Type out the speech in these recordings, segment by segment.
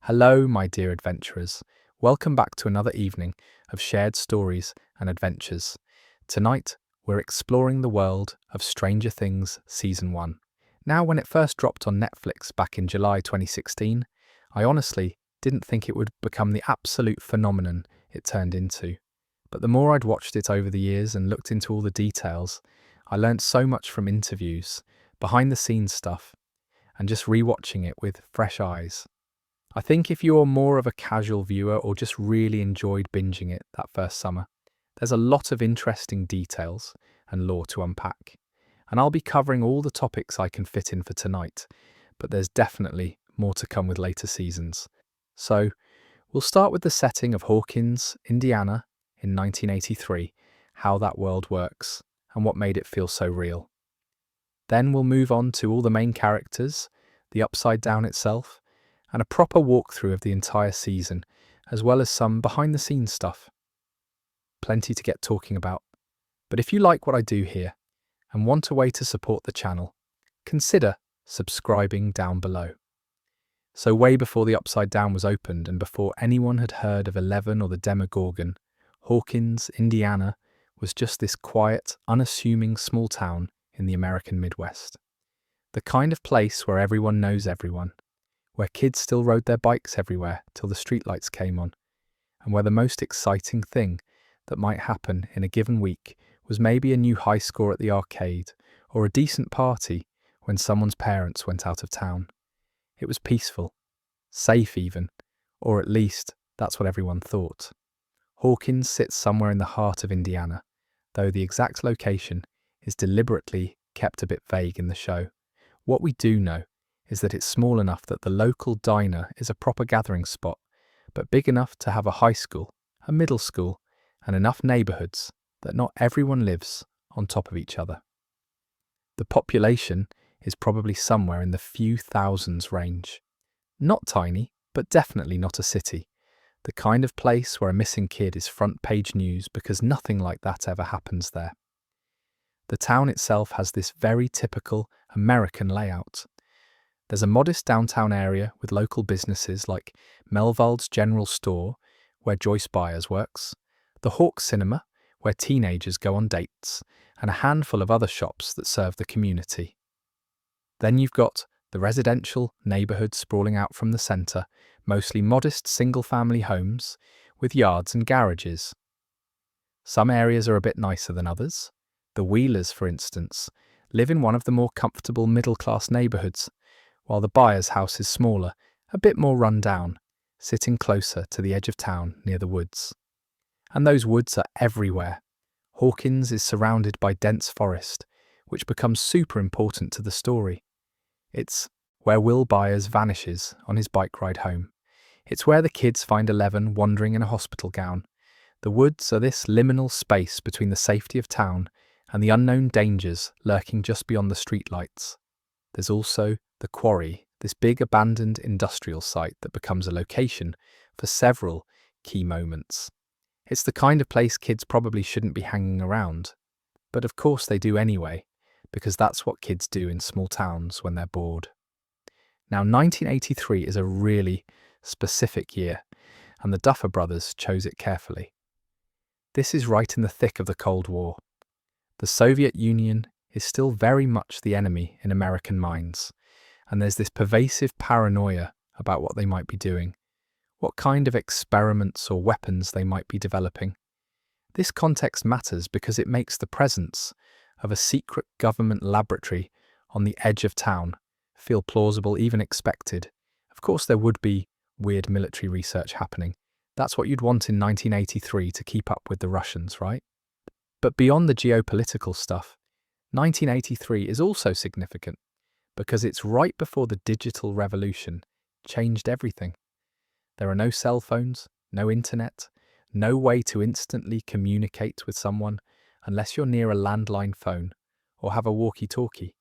Hello, my dear adventurers. Welcome back to another evening of shared stories and adventures. Tonight, we're exploring the world of Stranger Things Season 1. Now, when it first dropped on Netflix back in July 2016, I honestly didn't think it would become the absolute phenomenon it turned into. But the more I'd watched it over the years and looked into all the details, I learned so much from interviews, behind-the-scenes stuff, and just rewatching it with fresh eyes. I think if you're more of a casual viewer or just really enjoyed binging it that first summer, there's a lot of interesting details and lore to unpack. And I'll be covering all the topics I can fit in for tonight, but there's definitely more to come with later seasons. So, we'll start with the setting of Hawkins, Indiana, in 1983, how that world works, and what made it feel so real. Then we'll move on to all the main characters, the Upside Down itself, and a proper walkthrough of the entire season, as well as some behind-the-scenes stuff. Plenty to get talking about. But if you like what I do here, and want a way to support the channel, consider subscribing down below. So way before the Upside Down was opened and before anyone had heard of Eleven or the Demogorgon, Hawkins, Indiana, was just this quiet, unassuming small town in the American Midwest. The kind of place where everyone knows everyone, where kids still rode their bikes everywhere till the streetlights came on, and where the most exciting thing that might happen in a given week was maybe a new high score at the arcade or a decent party when someone's parents went out of town. It was peaceful, safe even, or at least that's what everyone thought. Hawkins sits somewhere in the heart of Indiana, though the exact location is deliberately kept a bit vague in the show. What we do know is that it's small enough that the local diner is a proper gathering spot, but big enough to have a high school, a middle school, and enough neighbourhoods that not everyone lives on top of each other. The population is probably somewhere in the few thousands range. Not tiny, but definitely not a city. The kind of place where a missing kid is front page news because nothing like that ever happens there. The town itself has this very typical American layout. There's a modest downtown area with local businesses like Melvald's General Store, where Joyce Byers works, the Hawk Cinema, where teenagers go on dates, and a handful of other shops that serve the community. Then you've got the residential neighbourhood sprawling out from the centre, mostly modest single-family homes with yards and garages. Some areas are a bit nicer than others. The Wheelers, for instance, live in one of the more comfortable middle-class neighbourhoods, while the Byers' house is smaller, a bit more run down, sitting closer to the edge of town near the woods. And those woods are everywhere. Hawkins is surrounded by dense forest, which becomes super important to the story. It's where Will Byers vanishes on his bike ride home. It's where the kids find Eleven wandering in a hospital gown. The woods are this liminal space between the safety of town and the unknown dangers lurking just beyond the streetlights. There's also the quarry, this big abandoned industrial site that becomes a location for several key moments. It's the kind of place kids probably shouldn't be hanging around, but of course they do anyway, because that's what kids do in small towns when they're bored. Now, 1983 is a really specific year, and the Duffer Brothers chose it carefully. This is right in the thick of the Cold War. The Soviet Union is still very much the enemy in American minds, and there's this pervasive paranoia about what they might be doing, what kind of experiments or weapons they might be developing. This context matters because it makes the presence of a secret government laboratory on the edge of town feel plausible, even expected. Of course, there would be weird military research happening. That's what you'd want in 1983 to keep up with the Russians, right? But beyond the geopolitical stuff, 1983 is also significant because it's right before the digital revolution changed everything. There are no cell phones, no internet, no way to instantly communicate with someone unless you're near a landline phone or have a walkie-talkie.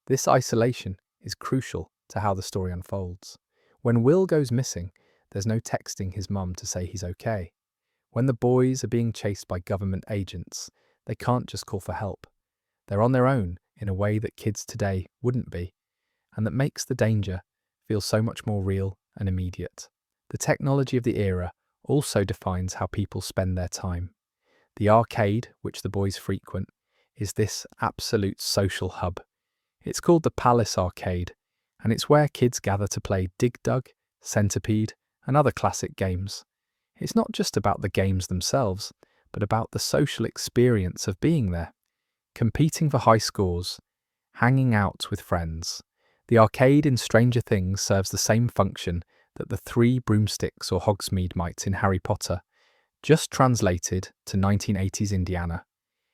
This isolation is crucial to how the story unfolds. When Will goes missing, there's no texting his mum to say he's okay. When the boys are being chased by government agents, they can't just call for help. They're on their own in a way that kids today wouldn't be, and that makes the danger feel so much more real and immediate. The technology of the era also defines how people spend their time. The arcade, which the boys frequent, is this absolute social hub. It's called the Palace Arcade, and it's where kids gather to play Dig Dug, Centipede, and other classic games. It's not just about the games themselves, but about the social experience of being there, competing for high scores, hanging out with friends. The arcade in Stranger Things serves the same function that the 3 broomsticks or Hogsmeade might in Harry Potter, just translated to 1980s Indiana.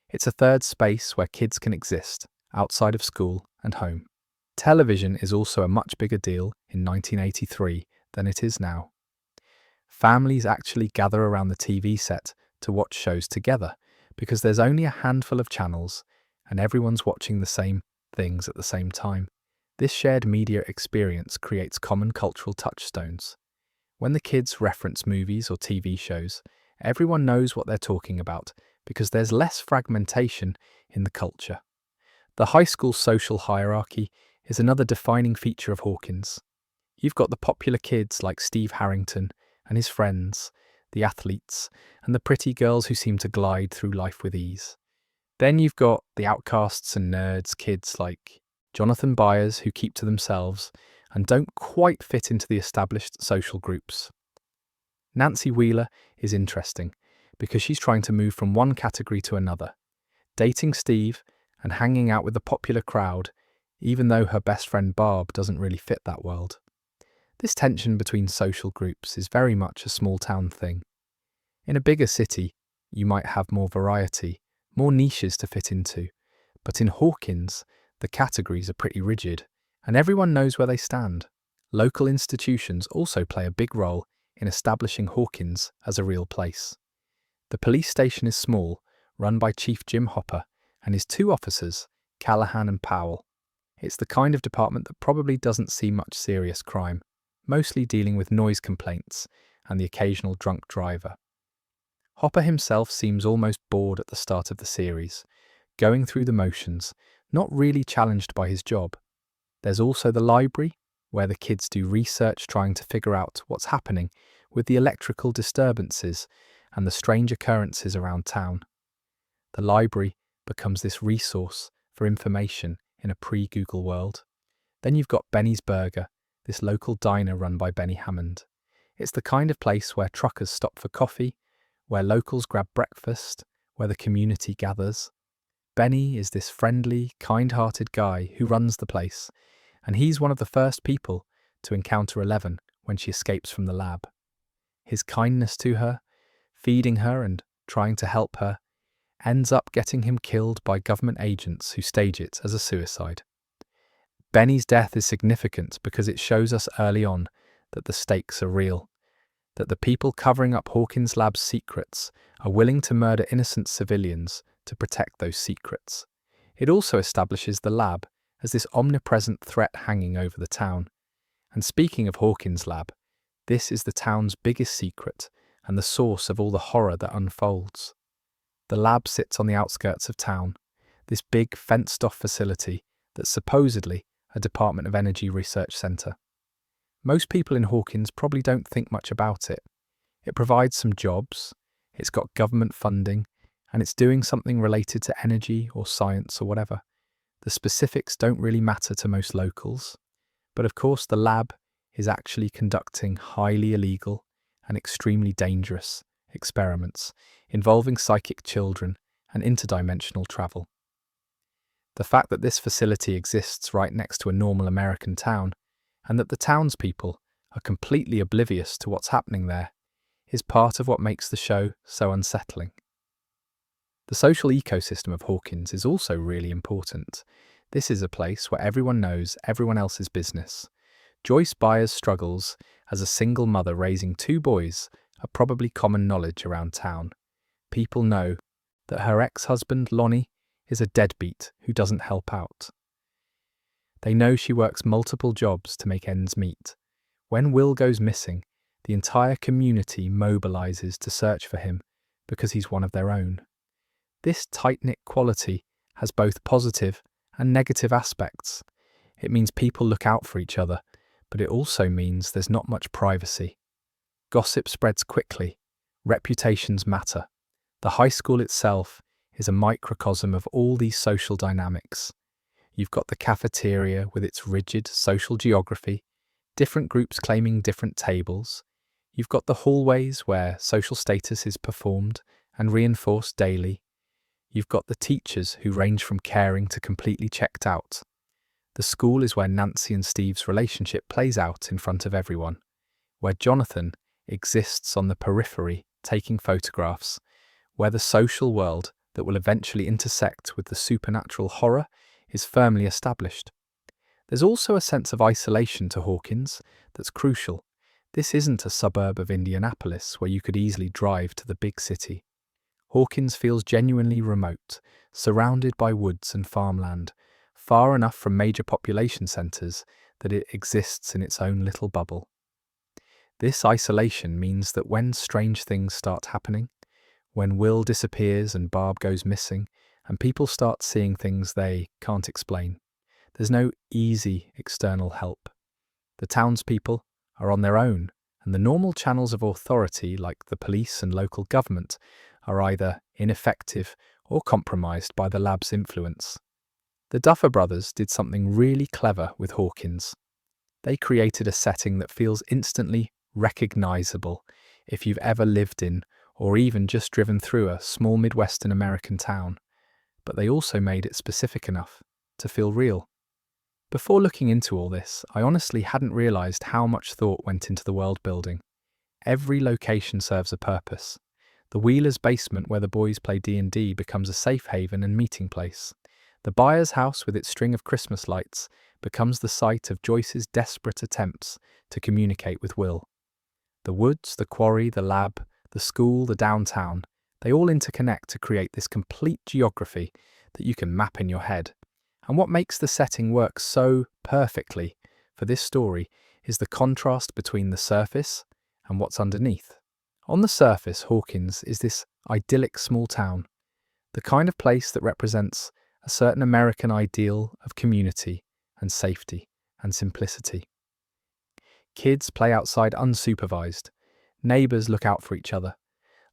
It's a third space where kids can exist, outside of school and home. Television is also a much bigger deal in 1983 than it is now. Families actually gather around the TV set to watch shows together because there's only a handful of channels and everyone's watching the same things at the same time. This shared media experience creates common cultural touchstones. When the kids reference movies or TV shows, everyone knows what they're talking about because there's less fragmentation in the culture. The high school social hierarchy is another defining feature of Hawkins. You've got the popular kids like Steve Harrington and his friends, the athletes, and the pretty girls who seem to glide through life with ease. Then you've got the outcasts and nerds kids like Jonathan Byers who keep to themselves and don't quite fit into the established social groups. Nancy Wheeler is interesting because she's trying to move from one category to another, dating Steve and hanging out with the popular crowd, even though her best friend Barb doesn't really fit that world. This tension between social groups is very much a small town thing. In a bigger city, you might have more variety, more niches to fit into, but in Hawkins, the categories are pretty rigid, and everyone knows where they stand. Local institutions also play a big role in establishing Hawkins as a real place. The police station is small, run by Chief Jim Hopper and his 2 officers, Callahan and Powell. It's the kind of department that probably doesn't see much serious crime, mostly dealing with noise complaints and the occasional drunk driver. Hopper himself seems almost bored at the start of the series, going through the motions, not really challenged by his job. There's also the library, where the kids do research trying to figure out what's happening with the electrical disturbances and the strange occurrences around town. The library becomes this resource for information in a pre-Google world. Then you've got Benny's Burger, this local diner run by Benny Hammond. It's the kind of place where truckers stop for coffee, where locals grab breakfast, where the community gathers. Benny is this friendly, kind-hearted guy who runs the place, and he's one of the first people to encounter Eleven when she escapes from the lab. His kindness to her, feeding her and trying to help her, ends up getting him killed by government agents who stage it as a suicide. Benny's death is significant because it shows us early on that the stakes are real, that the people covering up Hawkins' lab's secrets are willing to murder innocent civilians to protect those secrets. It also establishes the lab as this omnipresent threat hanging over the town. And speaking of Hawkins' lab, this is the town's biggest secret and the source of all the horror that unfolds. The lab sits on the outskirts of town, this big fenced-off facility that's supposedly a Department of Energy research centre. Most people in Hawkins probably don't think much about it. It provides some jobs, it's got government funding, and it's doing something related to energy or science or whatever. The specifics don't really matter to most locals, but of course the lab is actually conducting highly illegal and extremely dangerous experiments involving psychic children and interdimensional travel. The fact that this facility exists right next to a normal American town, and that the townspeople are completely oblivious to what's happening there, is part of what makes the show so unsettling. The social ecosystem of Hawkins is also really important. This is a place where everyone knows everyone else's business. Joyce Byers' struggles as a single mother raising 2 boys are probably common knowledge around town. People know that her ex-husband, Lonnie, is a deadbeat who doesn't help out. They know she works multiple jobs to make ends meet. When Will goes missing, the entire community mobilizes to search for him because he's one of their own. This tight-knit quality has both positive and negative aspects. It means people look out for each other, but it also means there's not much privacy. Gossip spreads quickly. Reputations matter. The high school itself is a microcosm of all these social dynamics. You've got the cafeteria with its rigid social geography, different groups claiming different tables. You've got the hallways where social status is performed and reinforced daily. You've got the teachers who range from caring to completely checked out. The school is where Nancy and Steve's relationship plays out in front of everyone, where Jonathan exists on the periphery taking photographs, where the social world that will eventually intersect with the supernatural horror is firmly established. There's also a sense of isolation to Hawkins that's crucial. This isn't a suburb of Indianapolis where you could easily drive to the big city. Hawkins feels genuinely remote, surrounded by woods and farmland, far enough from major population centres that it exists in its own little bubble. This isolation means that when strange things start happening, when Will disappears and Barb goes missing, and people start seeing things they can't explain, there's no easy external help. The townspeople are on their own, and the normal channels of authority, like the police and local government, are either ineffective or compromised by the lab's influence. The Duffer Brothers did something really clever with Hawkins. They created a setting that feels instantly recognizable if you've ever lived in or even just driven through a small Midwestern American town, but they also made it specific enough to feel real. Before looking into all this, I honestly hadn't realized how much thought went into the world building. Every location serves a purpose. The Wheelers' basement where the boys play D&D becomes a safe haven and meeting place. The Byers' house with its string of Christmas lights becomes the site of Joyce's desperate attempts to communicate with Will. The woods, the quarry, the lab, the school, the downtown, they all interconnect to create this complete geography that you can map in your head. And what makes the setting work so perfectly for this story is the contrast between the surface and what's underneath. On the surface, Hawkins is this idyllic small town, the kind of place that represents a certain American ideal of community and safety and simplicity. Kids play outside unsupervised, neighbours look out for each other,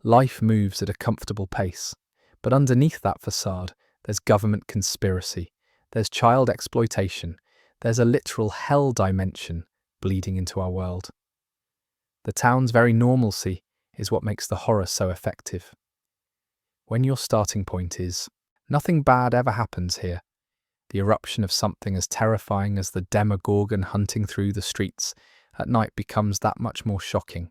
life moves at a comfortable pace, but underneath that facade, there's government conspiracy, there's child exploitation, there's a literal hell dimension bleeding into our world. The town's very normalcy is what makes the horror so effective. When your starting point is, nothing bad ever happens here, the eruption of something as terrifying as the Demogorgon hunting through the streets at night becomes that much more shocking.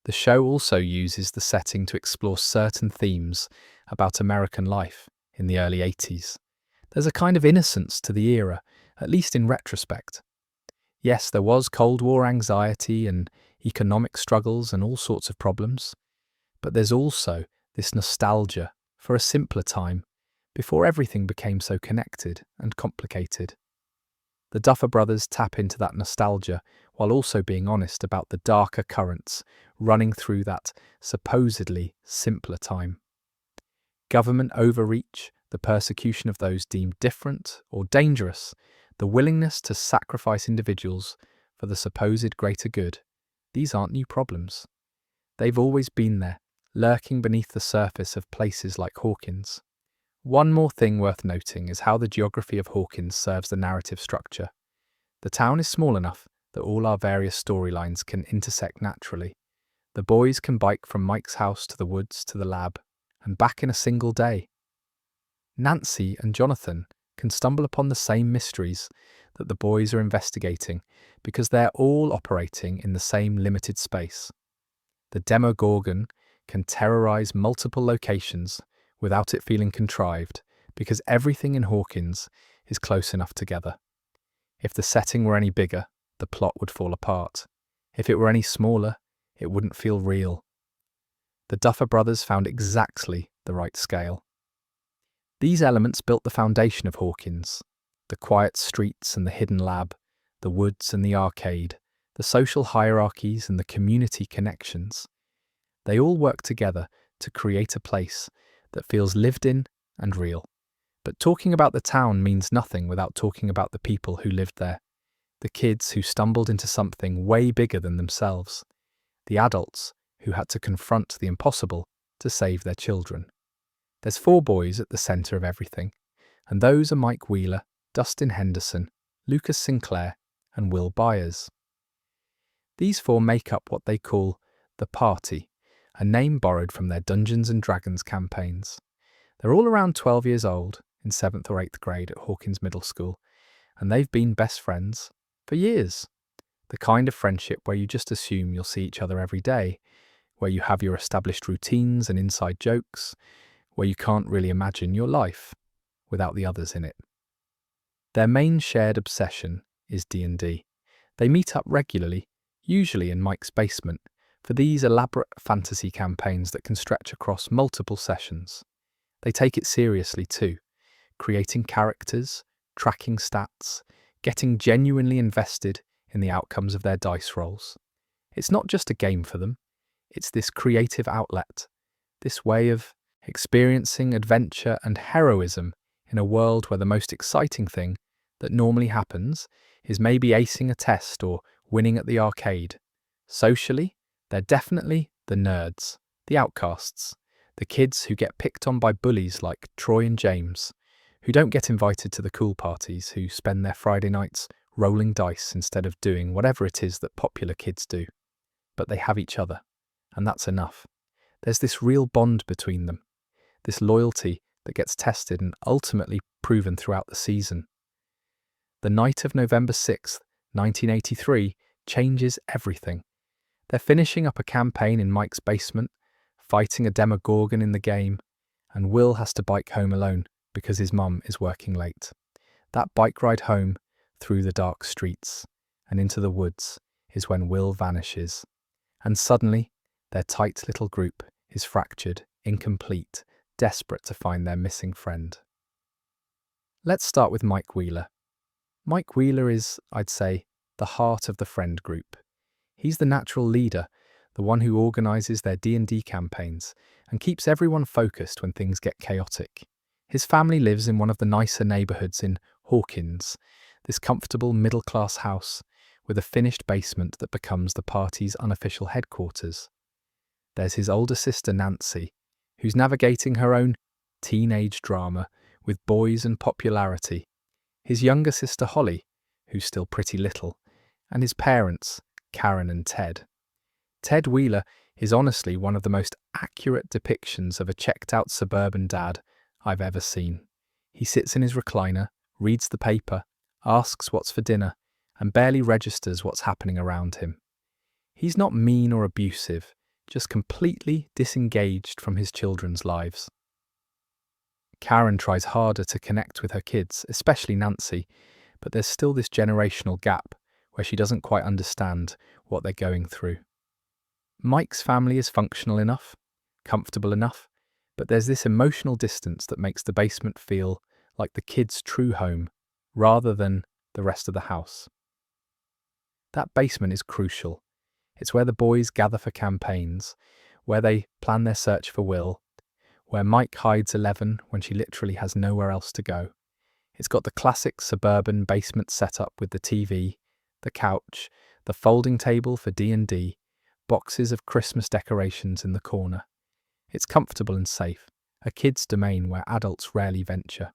The show also uses the setting to explore certain themes about American life in the early 80s. There's a kind of innocence to the era, at least in retrospect. Yes, there was Cold War anxiety and economic struggles and all sorts of problems, but there's also this nostalgia for a simpler time before everything became so connected and complicated. The Duffer Brothers tap into that nostalgia while also being honest about the darker currents running through that supposedly simpler time. Government overreach, the persecution of those deemed different or dangerous, the willingness to sacrifice individuals for the supposed greater good. These aren't new problems. They've always been there, lurking beneath the surface of places like Hawkins. One more thing worth noting is how the geography of Hawkins serves the narrative structure. The town is small enough that all our various storylines can intersect naturally. The boys can bike from Mike's house to the woods to the lab, and back in a single day. Nancy and Jonathan can stumble upon the same mysteries that the boys are investigating because they're all operating in the same limited space. The Demogorgon can terrorize multiple locations without it feeling contrived because everything in Hawkins is close enough together. If the setting were any bigger, the plot would fall apart. If it were any smaller, it wouldn't feel real. The Duffer Brothers found exactly the right scale. These elements built the foundation of Hawkins: the quiet streets and the hidden lab, the woods and the arcade, the social hierarchies and the community connections. They all work together to create a place that feels lived in and real. But talking about the town means nothing without talking about the people who lived there. the kids who stumbled into something way bigger than themselves, the adults who had to confront the impossible to save their children. There's 4 boys at the centre of everything, and those are Mike Wheeler, Dustin Henderson, Lucas Sinclair, and Will Byers. These 4 make up what they call the Party, a name borrowed from their Dungeons and Dragons campaigns. They're all around 12 years old, in 7th or 8th grade at Hawkins Middle School, and they've been best friends for years. The kind of friendship where you just assume you'll see each other every day, where you have your established routines and inside jokes, where you can't really imagine your life without the others in it. Their main shared obsession is D&D. They meet up regularly, usually in Mike's basement, for these elaborate fantasy campaigns that can stretch across multiple sessions. They take it seriously too, creating characters, tracking stats, getting genuinely invested in the outcomes of their dice rolls. It's not just a game for them, it's this creative outlet, this way of experiencing adventure and heroism in a world where the most exciting thing that normally happens is maybe acing a test or winning at the arcade. Socially, they're definitely the nerds, the outcasts, the kids who get picked on by bullies like Troy and James, who don't get invited to the cool parties, who spend their Friday nights rolling dice instead of doing whatever it is that popular kids do. But they have each other, and that's enough. There's this real bond between them, this loyalty that gets tested and ultimately proven throughout the season. The night of November 6th, 1983, changes everything. They're finishing up a campaign in Mike's basement, fighting a Demogorgon in the game, and Will has to bike home alone because his mum is working late. That bike ride home, through the dark streets and into the woods, is when Will vanishes. And suddenly, their tight little group is fractured, incomplete, desperate to find their missing friend. Let's start with Mike Wheeler. Mike Wheeler is, I'd say, the heart of the friend group. He's the natural leader, the one who organises their D&D campaigns and keeps everyone focused when things get chaotic. His family lives in one of the nicer neighbourhoods in Hawkins, this comfortable middle-class house with a finished basement that becomes the party's unofficial headquarters. There's his older sister Nancy, who's navigating her own teenage drama with boys and popularity, his younger sister Holly, who's still pretty little, and his parents, Karen and Ted. Ted Wheeler is honestly one of the most accurate depictions of a checked-out suburban dad I've ever seen. He sits in his recliner, reads the paper, asks what's for dinner, and barely registers what's happening around him. He's not mean or abusive, just completely disengaged from his children's lives. Karen tries harder to connect with her kids, especially Nancy, but there's still this generational gap where she doesn't quite understand what they're going through. Mike's family is functional enough, comfortable enough, but there's this emotional distance that makes the basement feel like the kids' true home, rather than the rest of the house. That basement is crucial. It's where the boys gather for campaigns, where they plan their search for Will, where Mike hides Eleven when she literally has nowhere else to go. It's got the classic suburban basement setup with the TV, the couch, the folding table for D&D, boxes of Christmas decorations in the corner. It's comfortable and safe, a kid's domain where adults rarely venture.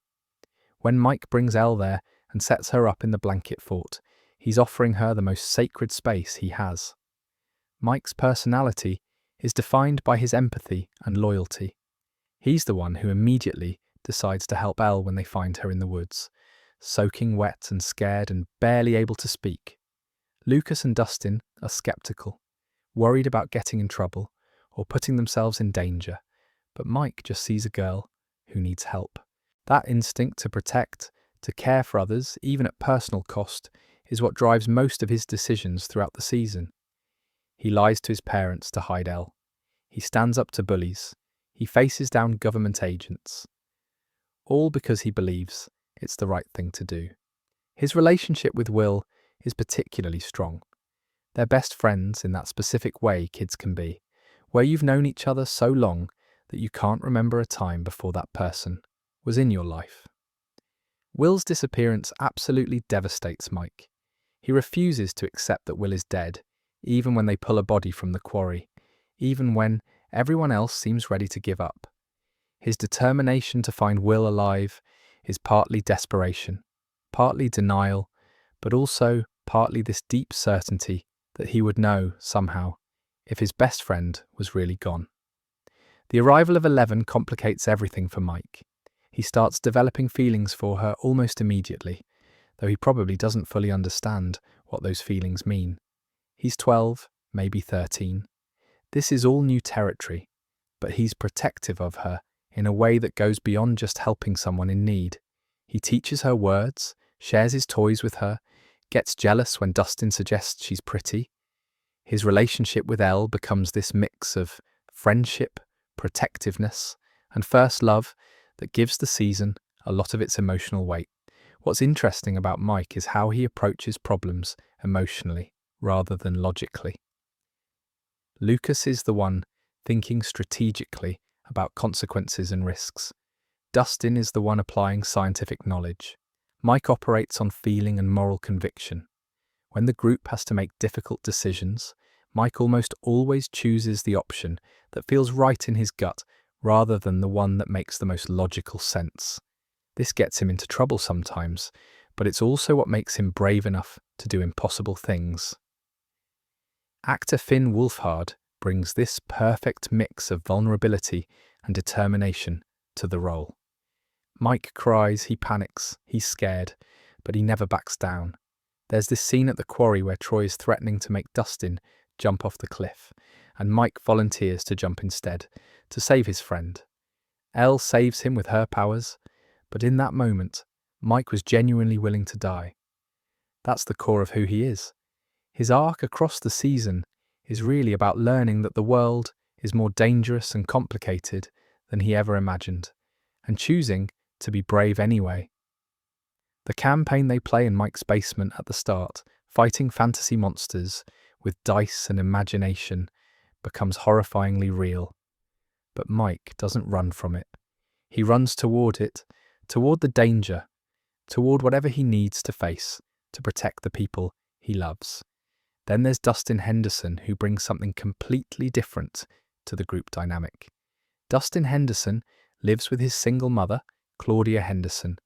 When Mike brings Elle there and sets her up in the blanket fort, he's offering her the most sacred space he has. Mike's personality is defined by his empathy and loyalty. He's the one who immediately decides to help Elle when they find her in the woods, soaking wet and scared and barely able to speak. Lucas and Dustin are skeptical, worried about getting in trouble or putting themselves in danger, but Mike just sees a girl who needs help. That instinct to protect, to care for others, even at personal cost, is what drives most of his decisions throughout the season. He lies to his parents to hide Elle. He stands up to bullies. He faces down government agents. All because he believes it's the right thing to do. His relationship with Will is particularly strong. They're best friends in that specific way kids can be, where you've known each other so long that you can't remember a time before that person was in your life. Will's disappearance absolutely devastates Mike. He refuses to accept that Will is dead, even when they pull a body from the quarry, even when everyone else seems ready to give up. His determination to find Will alive is partly desperation, partly denial, but also partly this deep certainty that he would know, somehow, if his best friend was really gone. The arrival of 11 complicates everything for Mike. He starts developing feelings for her almost immediately, though he probably doesn't fully understand what those feelings mean. He's 12, maybe 13. This is all new territory, but he's protective of her in a way that goes beyond just helping someone in need. He teaches her words, shares his toys with her, gets jealous when Dustin suggests she's pretty. His relationship with Elle becomes this mix of friendship, protectiveness, and first love that gives the season a lot of its emotional weight. What's interesting about Mike is how he approaches problems emotionally rather than logically. Lucas is the one thinking strategically about consequences and risks. Dustin is the one applying scientific knowledge. Mike operates on feeling and moral conviction. When the group has to make difficult decisions, Mike almost always chooses the option that feels right in his gut rather than the one that makes the most logical sense. This gets him into trouble sometimes, but it's also what makes him brave enough to do impossible things. Actor Finn Wolfhard brings this perfect mix of vulnerability and determination to the role. Mike cries, he panics, he's scared, but he never backs down. There's this scene at the quarry where Troy is threatening to make Dustin jump off the cliff, and Mike volunteers to jump instead, to save his friend. Elle saves him with her powers, but in that moment, Mike was genuinely willing to die. That's the core of who he is. His arc across the season is really about learning that the world is more dangerous and complicated than he ever imagined, and choosing to be brave anyway. The campaign they play in Mike's basement at the start, fighting fantasy monsters with dice and imagination, becomes horrifyingly real. But Mike doesn't run from it. He runs toward it, toward the danger, toward whatever he needs to face to protect the people he loves. Then there's Dustin Henderson, who brings something completely different to the group dynamic. Dustin Henderson lives with his single mother, Claudia Henderson,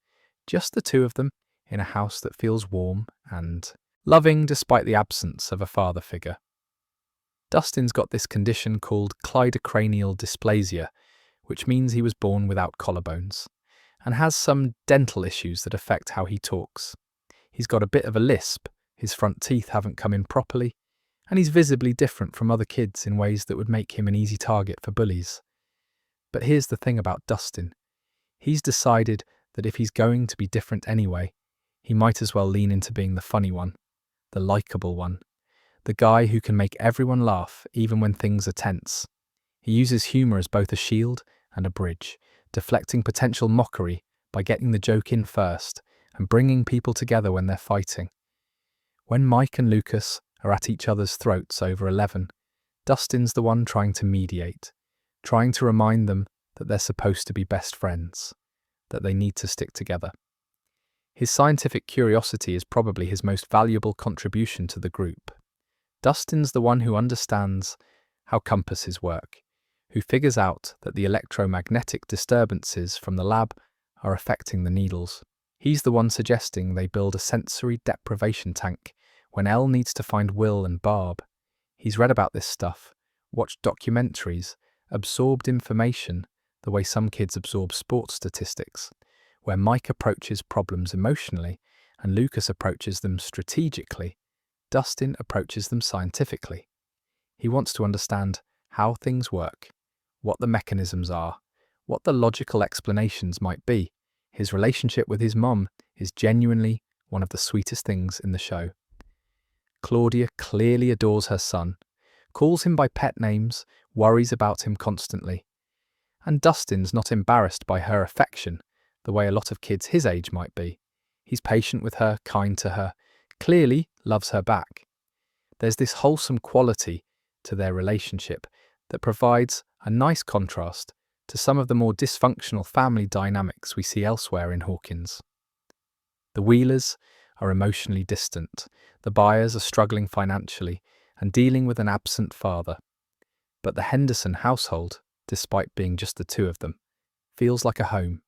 just the two of them in a house that feels warm and loving despite the absence of a father figure. Dustin's got this condition called cleidocranial dysplasia, which means he was born without collarbones, and has some dental issues that affect how he talks. He's got a bit of a lisp, his front teeth haven't come in properly, and he's visibly different from other kids in ways that would make him an easy target for bullies. But here's the thing about Dustin. He's decided that if he's going to be different anyway, he might as well lean into being the funny one, the likable one, the guy who can make everyone laugh even when things are tense. He uses humour as both a shield and a bridge, deflecting potential mockery by getting the joke in first and bringing people together when they're fighting. When Mike and Lucas are at each other's throats over 11, Dustin's the one trying to mediate, trying to remind them that they're supposed to be best friends, that they need to stick together. His scientific curiosity is probably his most valuable contribution to the group. Dustin's the one who understands how compasses work, who figures out that the electromagnetic disturbances from the lab are affecting the needles. He's the one suggesting they build a sensory deprivation tank when Elle needs to find Will and Barb. He's read about this stuff, watched documentaries, absorbed information the way some kids absorb sports statistics, where Mike approaches problems emotionally and Lucas approaches them strategically. Dustin approaches them scientifically. He wants to understand how things work, what the mechanisms are, what the logical explanations might be. His relationship with his mum is genuinely one of the sweetest things in the show. Claudia clearly adores her son, calls him by pet names, worries about him constantly. And Dustin's not embarrassed by her affection, the way a lot of kids his age might be. He's patient with her, kind to her, clearly loves her back. There's this wholesome quality to their relationship that provides a nice contrast to some of the more dysfunctional family dynamics we see elsewhere in Hawkins. The Wheelers are emotionally distant. The Byers are struggling financially and dealing with an absent father. But the Henderson household, despite being just the two of them, feels like a home.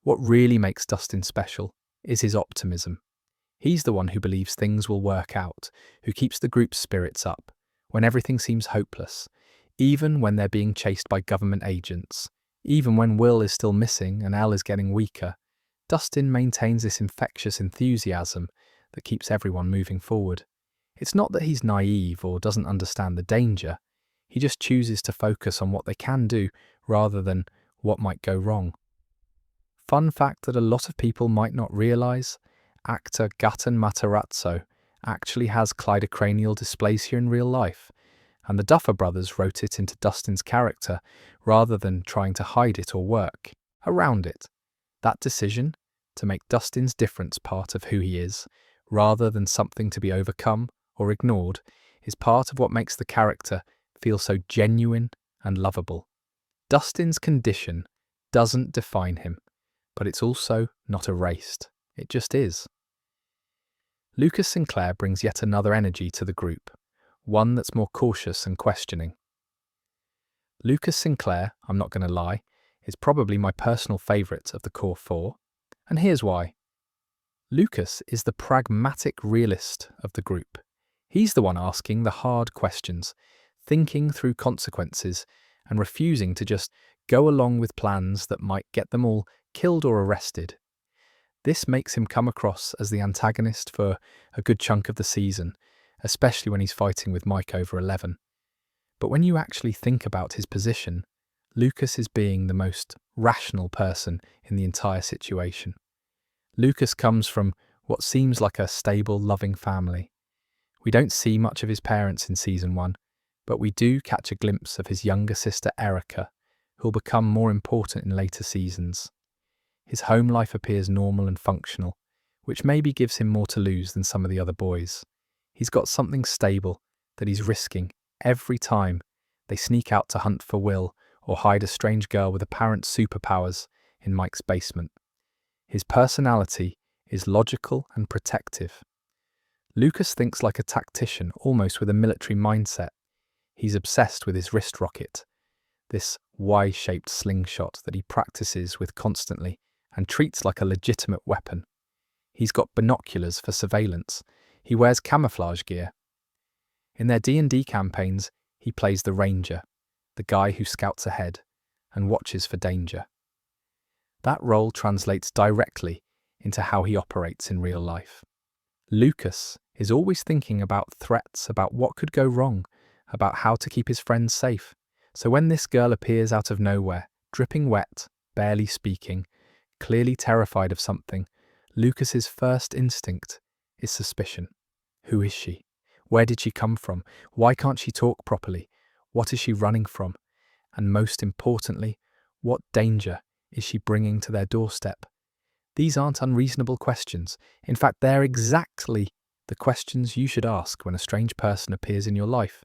What really makes Dustin special is his optimism. He's the one who believes things will work out, who keeps the group's spirits up when everything seems hopeless, even when they're being chased by government agents, even when Will is still missing and Elle is getting weaker. Dustin maintains this infectious enthusiasm that keeps everyone moving forward. It's not that he's naive or doesn't understand the danger. He just chooses to focus on what they can do rather than what might go wrong. Fun fact that a lot of people might not realise, actor Gaten Matarazzo actually has cleidocranial dysplasia in real life, and the Duffer Brothers wrote it into Dustin's character rather than trying to hide it or work around it. That decision, to make Dustin's difference part of who he is, rather than something to be overcome or ignored, is part of what makes the character feel so genuine and lovable. Dustin's condition doesn't define him, but it's also not erased. It just is. Lucas Sinclair brings yet another energy to the group, one that's more cautious and questioning. Lucas Sinclair, I'm not going to lie, is probably my personal favourite of the core four, and here's why. Lucas is the pragmatic realist of the group. He's the one asking the hard questions, thinking through consequences, and refusing to just go along with plans that might get them all killed or arrested. This makes him come across as the antagonist for a good chunk of the season, especially when he's fighting with Mike over 11. But when you actually think about his position, Lucas is being the most rational person in the entire situation. Lucas comes from what seems like a stable, loving family. We don't see much of his parents in season 1, but we do catch a glimpse of his younger sister Erica, who'll become more important in later seasons. His home life appears normal and functional, which maybe gives him more to lose than some of the other boys. He's got something stable that he's risking every time they sneak out to hunt for Will or hide a strange girl with apparent superpowers in Mike's basement. His personality is logical and protective. Lucas thinks like a tactician, almost with a military mindset. He's obsessed with his wrist rocket, this Y-shaped slingshot that he practices with constantly and treats like a legitimate weapon. He's got binoculars for surveillance. He wears camouflage gear. In their D&D campaigns, he plays the ranger, the guy who scouts ahead and watches for danger. That role translates directly into how he operates in real life. Lucas is always thinking about threats, about what could go wrong, about how to keep his friends safe. So when this girl appears out of nowhere, dripping wet, barely speaking, clearly terrified of something, Lucas's first instinct is suspicion. Who is she? Where did she come from? Why can't she talk properly? What is she running from? And most importantly, what danger is she bringing to their doorstep? These aren't unreasonable questions. In fact, they're exactly the questions you should ask when a strange person appears in your life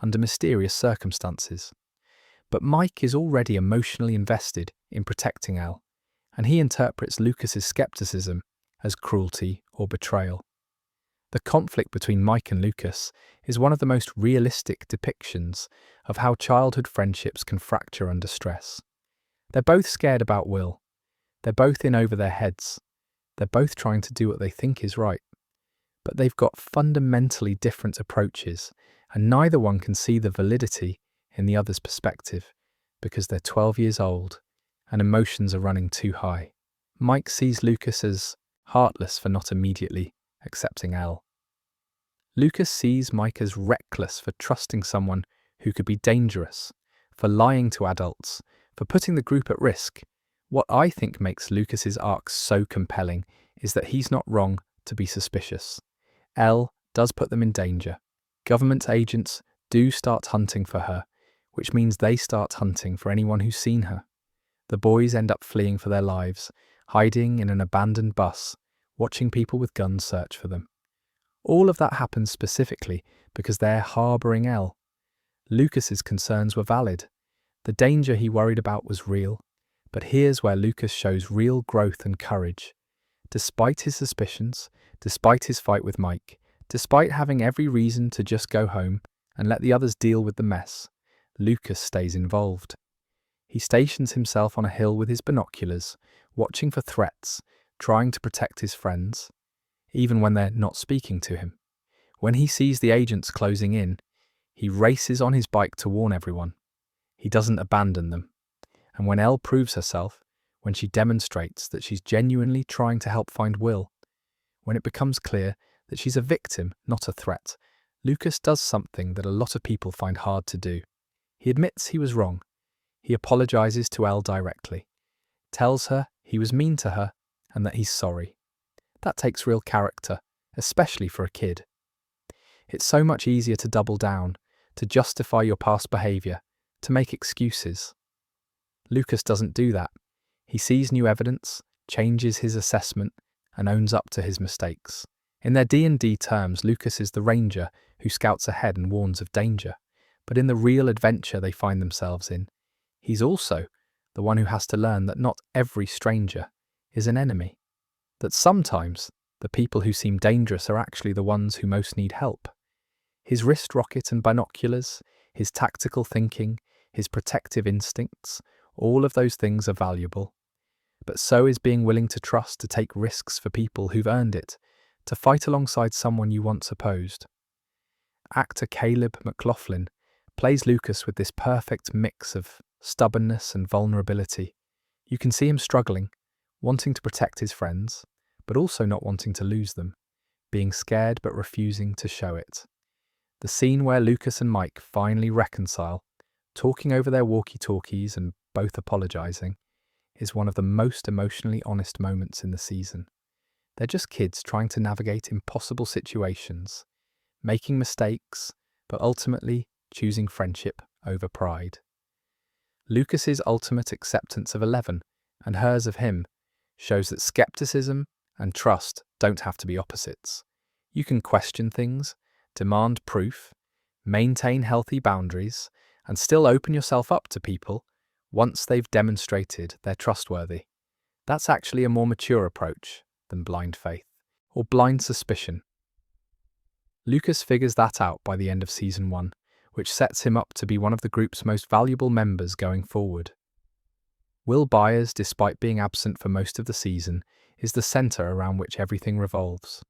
under mysterious circumstances. But Mike is already emotionally invested in protecting Elle, and he interprets Lucas's skepticism as cruelty or betrayal. The conflict between Mike and Lucas is one of the most realistic depictions of how childhood friendships can fracture under stress. They're both scared about Will. They're both in over their heads. They're both trying to do what they think is right. But they've got fundamentally different approaches, and neither one can see the validity in the other's perspective because they're 12 years old and emotions are running too high. Mike sees Lucas as heartless for not immediately accepting Elle. Lucas sees Mike as reckless for trusting someone who could be dangerous, for lying to adults, for putting the group at risk. What I think makes Lucas's arc so compelling is that he's not wrong to be suspicious. Elle does put them in danger. Government agents do start hunting for her, which means they start hunting for anyone who's seen her. The boys end up fleeing for their lives, hiding in an abandoned bus, watching people with guns search for them. All of that happens specifically because they're harbouring Elle. Lucas's concerns were valid. The danger he worried about was real. But here's where Lucas shows real growth and courage. Despite his suspicions, despite his fight with Mike, despite having every reason to just go home and let the others deal with the mess, Lucas stays involved. He stations himself on a hill with his binoculars, watching for threats, trying to protect his friends, even when they're not speaking to him. When he sees the agents closing in, he races on his bike to warn everyone. He doesn't abandon them. And when Elle proves herself, when she demonstrates that she's genuinely trying to help find Will, when it becomes clear that she's a victim, not a threat, Lucas does something that a lot of people find hard to do. He admits he was wrong. He apologizes to Elle directly, tells her he was mean to her and that he's sorry. That takes real character, especially for a kid. It's so much easier to double down, to justify your past behavior, to make excuses. Lucas doesn't do that. He sees new evidence, changes his assessment, and owns up to his mistakes. In their D&D terms, Lucas is the ranger who scouts ahead and warns of danger. But in the real adventure they find themselves in, he's also the one who has to learn that not every stranger is an enemy. That sometimes the people who seem dangerous are actually the ones who most need help. His wrist rocket and binoculars, his tactical thinking, his protective instincts, all of those things are valuable. But so is being willing to trust to take risks for people who've earned it, to fight alongside someone you once opposed. Actor Caleb McLaughlin plays Lucas with this perfect mix of stubbornness and vulnerability. You can see him struggling, wanting to protect his friends, but also not wanting to lose them, being scared but refusing to show it. The scene where Lucas and Mike finally reconcile, talking over their walkie-talkies and both apologizing, is one of the most emotionally honest moments in the season. They're just kids trying to navigate impossible situations, making mistakes, but ultimately choosing friendship over pride. Lucas's ultimate acceptance of Eleven, and hers of him, shows that skepticism and trust don't have to be opposites. You can question things, demand proof, maintain healthy boundaries, and still open yourself up to people once they've demonstrated they're trustworthy. That's actually a more mature approach than blind faith or blind suspicion. Lucas figures that out by the end of Season 1, which sets him up to be one of the group's most valuable members going forward. Will Byers, despite being absent for most of the season, is the centre around which everything revolves.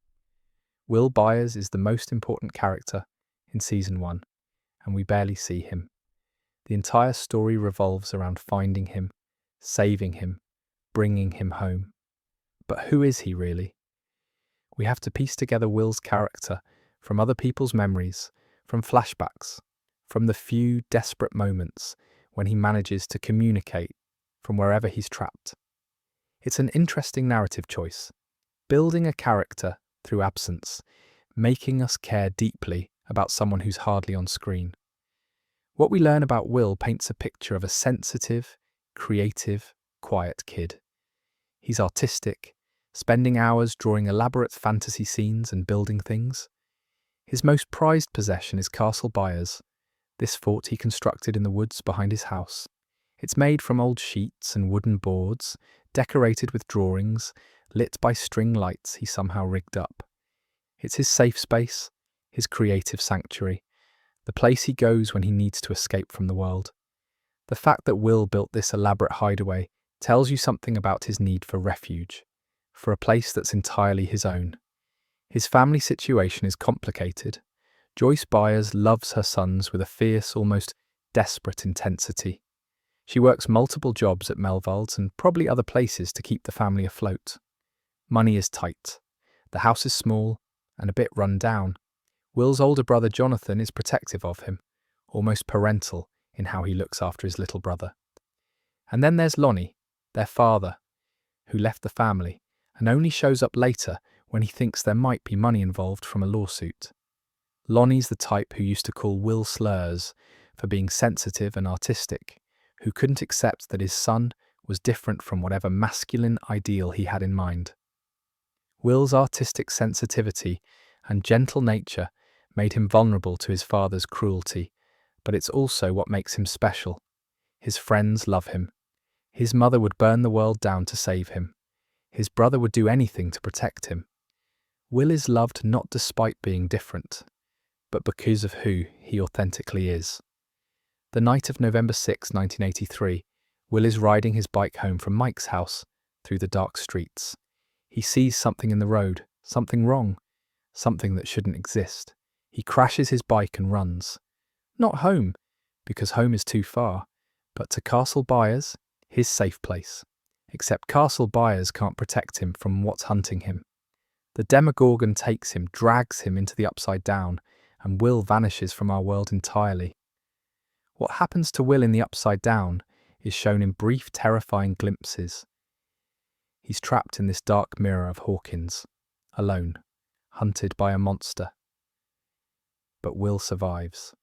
Will Byers is the most important character in Season 1, and we barely see him. The entire story revolves around finding him, saving him, bringing him home. But who is he really? We have to piece together Will's character from other people's memories, from flashbacks, from the few desperate moments when he manages to communicate from wherever he's trapped. It's an interesting narrative choice, building a character through absence, making us care deeply about someone who's hardly on screen. What we learn about Will paints a picture of a sensitive, creative, quiet kid. He's artistic, spending hours drawing elaborate fantasy scenes and building things. His most prized possession is Castle Byers, this fort he constructed in the woods behind his house. It's made from old sheets and wooden boards, decorated with drawings, lit by string lights he somehow rigged up. It's his safe space, his creative sanctuary, the place he goes when he needs to escape from the world. The fact that Will built this elaborate hideaway tells you something about his need for refuge, for a place that's entirely his own. His family situation is complicated. Joyce Byers loves her sons with a fierce, almost desperate intensity. She works multiple jobs at Melvald's and probably other places to keep the family afloat. Money is tight. The house is small and a bit run down. Will's older brother Jonathan is protective of him, almost parental in how he looks after his little brother. And then there's Lonnie, their father, who left the family and only shows up later when he thinks there might be money involved from a lawsuit. Lonnie's the type who used to call Will slurs for being sensitive and artistic, who couldn't accept that his son was different from whatever masculine ideal he had in mind. Will's artistic sensitivity and gentle nature made him vulnerable to his father's cruelty, but it's also what makes him special. His friends love him. His mother would burn the world down to save him. His brother would do anything to protect him. Will is loved not despite being different, but because of who he authentically is. The night of November 6, 1983, Will is riding his bike home from Mike's house through the dark streets. He sees something in the road, something wrong, something that shouldn't exist. He crashes his bike and runs. Not home, because home is too far, but to Castle Byers, his safe place. Except Castle Byers can't protect him from what's hunting him. The Demogorgon takes him, drags him into the Upside Down, and Will vanishes from our world entirely. What happens to Will in the Upside Down is shown in brief, terrifying glimpses. He's trapped in this dark mirror of Hawkins, alone, hunted by a monster. But Will survives.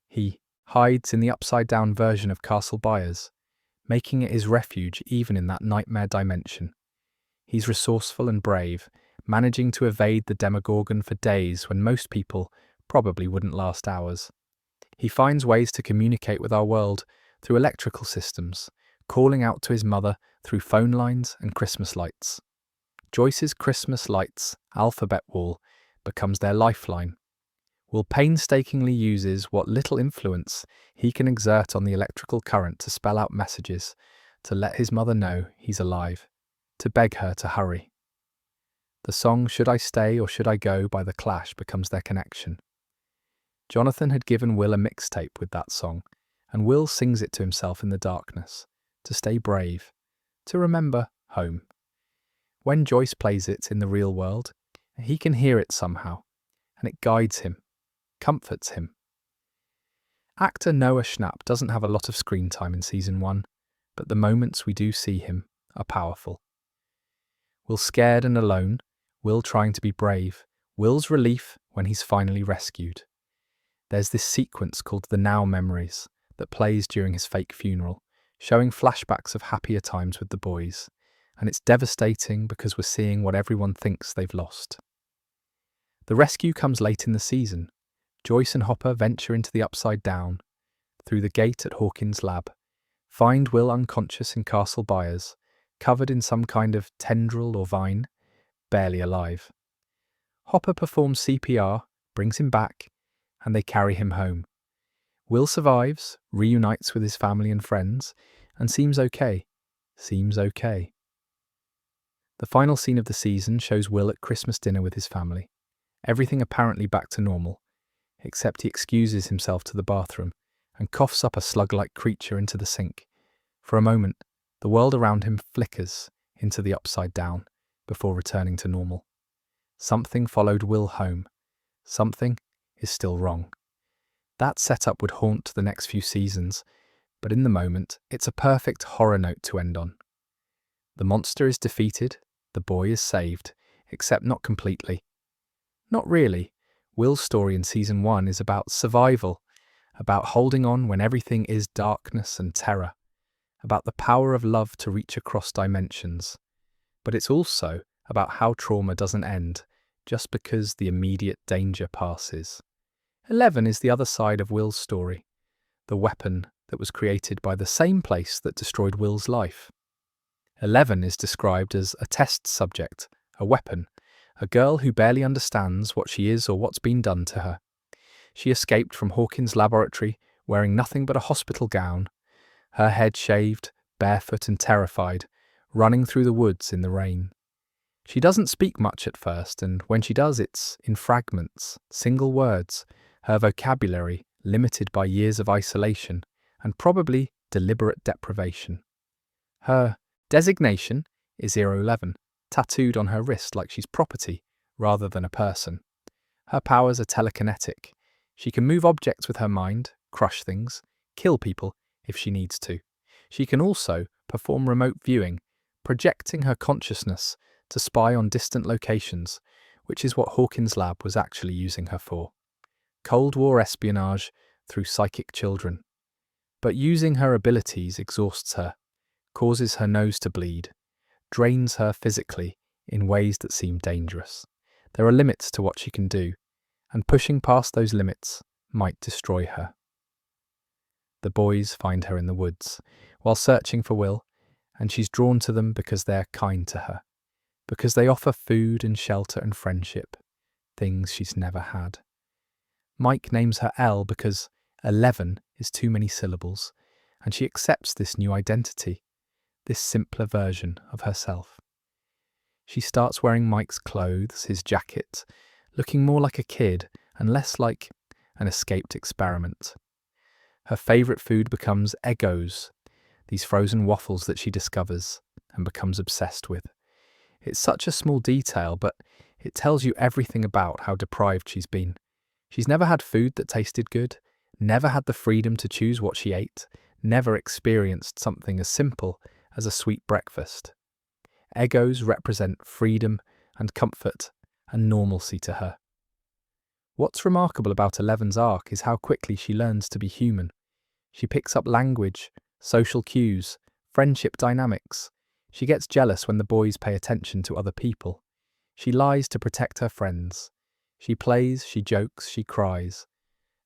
He hides in the upside-down version of Castle Byers, making it his refuge even in that nightmare dimension. He's resourceful and brave, managing to evade the Demogorgon for days when most people probably wouldn't last hours. He finds ways to communicate with our world through electrical systems, calling out to his mother through phone lines and Christmas lights. Joyce's Christmas lights alphabet wall becomes their lifeline. Will painstakingly uses what little influence he can exert on the electrical current to spell out messages, to let his mother know he's alive, to beg her to hurry. The song Should I Stay or Should I Go by The Clash becomes their connection. Jonathan had given Will a mixtape with that song, and Will sings it to himself in the darkness, to stay brave, to remember home. When Joyce plays it in the real world, he can hear it somehow, and it guides him, comforts him. Actor Noah Schnapp doesn't have a lot of screen time in season 1, but the moments we do see him are powerful. Will scared and alone, Will trying to be brave, Will's relief when he's finally rescued. There's this sequence called The Now Memories that plays during his fake funeral, showing flashbacks of happier times with the boys, and it's devastating because we're seeing what everyone thinks they've lost. The rescue comes late in the season. Joyce and Hopper venture into the Upside Down, through the gate at Hawkins' lab, find Will unconscious in Castle Byers, covered in some kind of tendril or vine, barely alive. Hopper performs CPR, brings him back, and they carry him home. Will survives, reunites with his family and friends, and seems okay. The final scene of the season shows Will at Christmas dinner with his family. Everything apparently back to normal, except he excuses himself to the bathroom and coughs up a slug-like creature into the sink. For a moment, the world around him flickers into the Upside Down before returning to normal. Something followed Will home. Something is still wrong. That setup would haunt the next few seasons, but in the moment, it's a perfect horror note to end on. The monster is defeated, the boy is saved, except not completely. Not really. Will's story in season 1 is about survival, about holding on when everything is darkness and terror, about the power of love to reach across dimensions. But it's also about how trauma doesn't end just because the immediate danger passes. 11 is the other side of Will's story, the weapon that was created by the same place that destroyed Will's life. 11 is described as a test subject, a weapon, a girl who barely understands what she is or what's been done to her. She escaped from Hawkins' laboratory wearing nothing but a hospital gown, her head shaved, barefoot and terrified, running through the woods in the rain. She doesn't speak much at first, and when she does, it's in fragments, single words, her vocabulary limited by years of isolation and probably deliberate deprivation. Her designation is 011, tattooed on her wrist like she's property rather than a person. Her powers are telekinetic. She can move objects with her mind, crush things, kill people if she needs to. She can also perform remote viewing, projecting her consciousness to spy on distant locations, which is what Hawkins' lab was actually using her for. Cold War espionage through psychic children. But using her abilities exhausts her, causes her nose to bleed, drains her physically in ways that seem dangerous. There are limits to what she can do, and pushing past those limits might destroy her. The boys find her in the woods, while searching for Will, and she's drawn to them because they're kind to her, because they offer food and shelter and friendship, things she's never had. Mike names her Elle because 11 is too many syllables, and she accepts this new identity, this simpler version of herself. She starts wearing Mike's clothes, his jacket, looking more like a kid and less like an escaped experiment. Her favourite food becomes Eggos, these frozen waffles that she discovers and becomes obsessed with. It's such a small detail, but it tells you everything about how deprived she's been. She's never had food that tasted good, never had the freedom to choose what she ate, never experienced something as simple as a sweet breakfast. Eggos represent freedom and comfort and normalcy to her. What's remarkable about Eleven's arc is how quickly she learns to be human. She picks up language, social cues, friendship dynamics. She gets jealous when the boys pay attention to other people. She lies to protect her friends. She plays, she jokes, she cries.